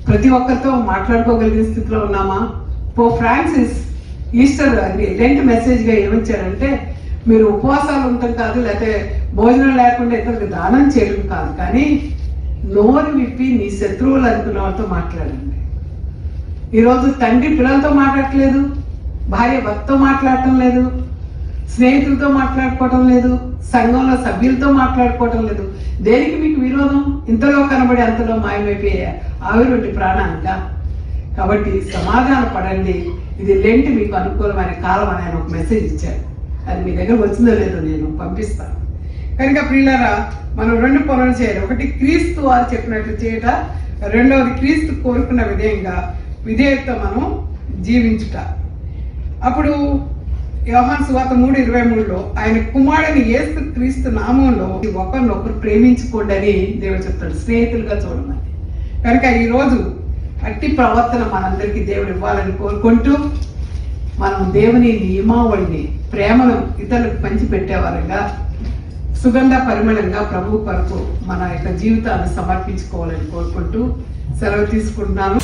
[SPEAKER 1] ప్రతి ఒక్కరితో మాట్లాడుకోగలిగిన స్థితిలో ఉన్నామా? పోప్ ఫ్రాన్సిస్ ఈస్టర్ అది లెంట్ మెసేజ్గా ఏమిచ్చారంటే మీరు ఉపవాసాలు ఉండటం కాదు, లేకపోతే భోజనం లేకుండా ఇతరులకు దానం చేయడం కాదు, కానీ నోరు విప్పి నీ శత్రువులు అనుకున్న వాళ్ళతో మాట్లాడండి. ఈరోజు తండ్రి పిల్లలతో మాట్లాడట్లేదు, భార్య భర్తతో మాట్లాడటం లేదు, స్నేహితులతో మాట్లాడుకోవటం లేదు, సంఘంలో సభ్యులతో మాట్లాడుకోవటం లేదు. దేనికి మీకు విరోధం? ఇంతలో కనబడి అంతలో మాయమైపోయే ఆవిరుంటి ప్రాణానిక. కాబట్టి సమాధాన పడండి. ఇది లెంట్ మీకు అనుకూలమైన కాలం అని ఆయన ఒక మెసేజ్ ఇచ్చారు. అది మీ దగ్గర వచ్చిందో లేదో నేను పంపిస్తాను. కనుక ప్రియులారా, మనం 2 పనులు చేయాలి. ఒకటి, క్రీస్తు వారు చెప్పినట్లు చేయట. రెండవది, క్రీస్తు కోరుకున్న విధేయత మనం జీవించుట. అప్పుడు యోహాను సువార్త 3:23లో ఆయన కుమారుని యేసు క్రీస్తు నామంలో ఒకరినొకరు ప్రేమించుకోండి అని దేవుడు చెప్తాడు, స్నేహితులుగా చూడమని. కనుక ఈరోజు అట్టి ప్రవర్తన మనందరికీ దేవుడు ఇవ్వాలని కోరుకుంటూ, మనం దేవుని నియమావళిని, ప్రేమను ఇతరులకు పంచిపెట్టేవారుగా, సుగంధ పరిమళంగా ప్రభు కొరకు మన యొక్క జీవితాన్ని సమర్పించుకోవాలని కోరుకుంటూ సెలవు తీసుకుంటున్నాను.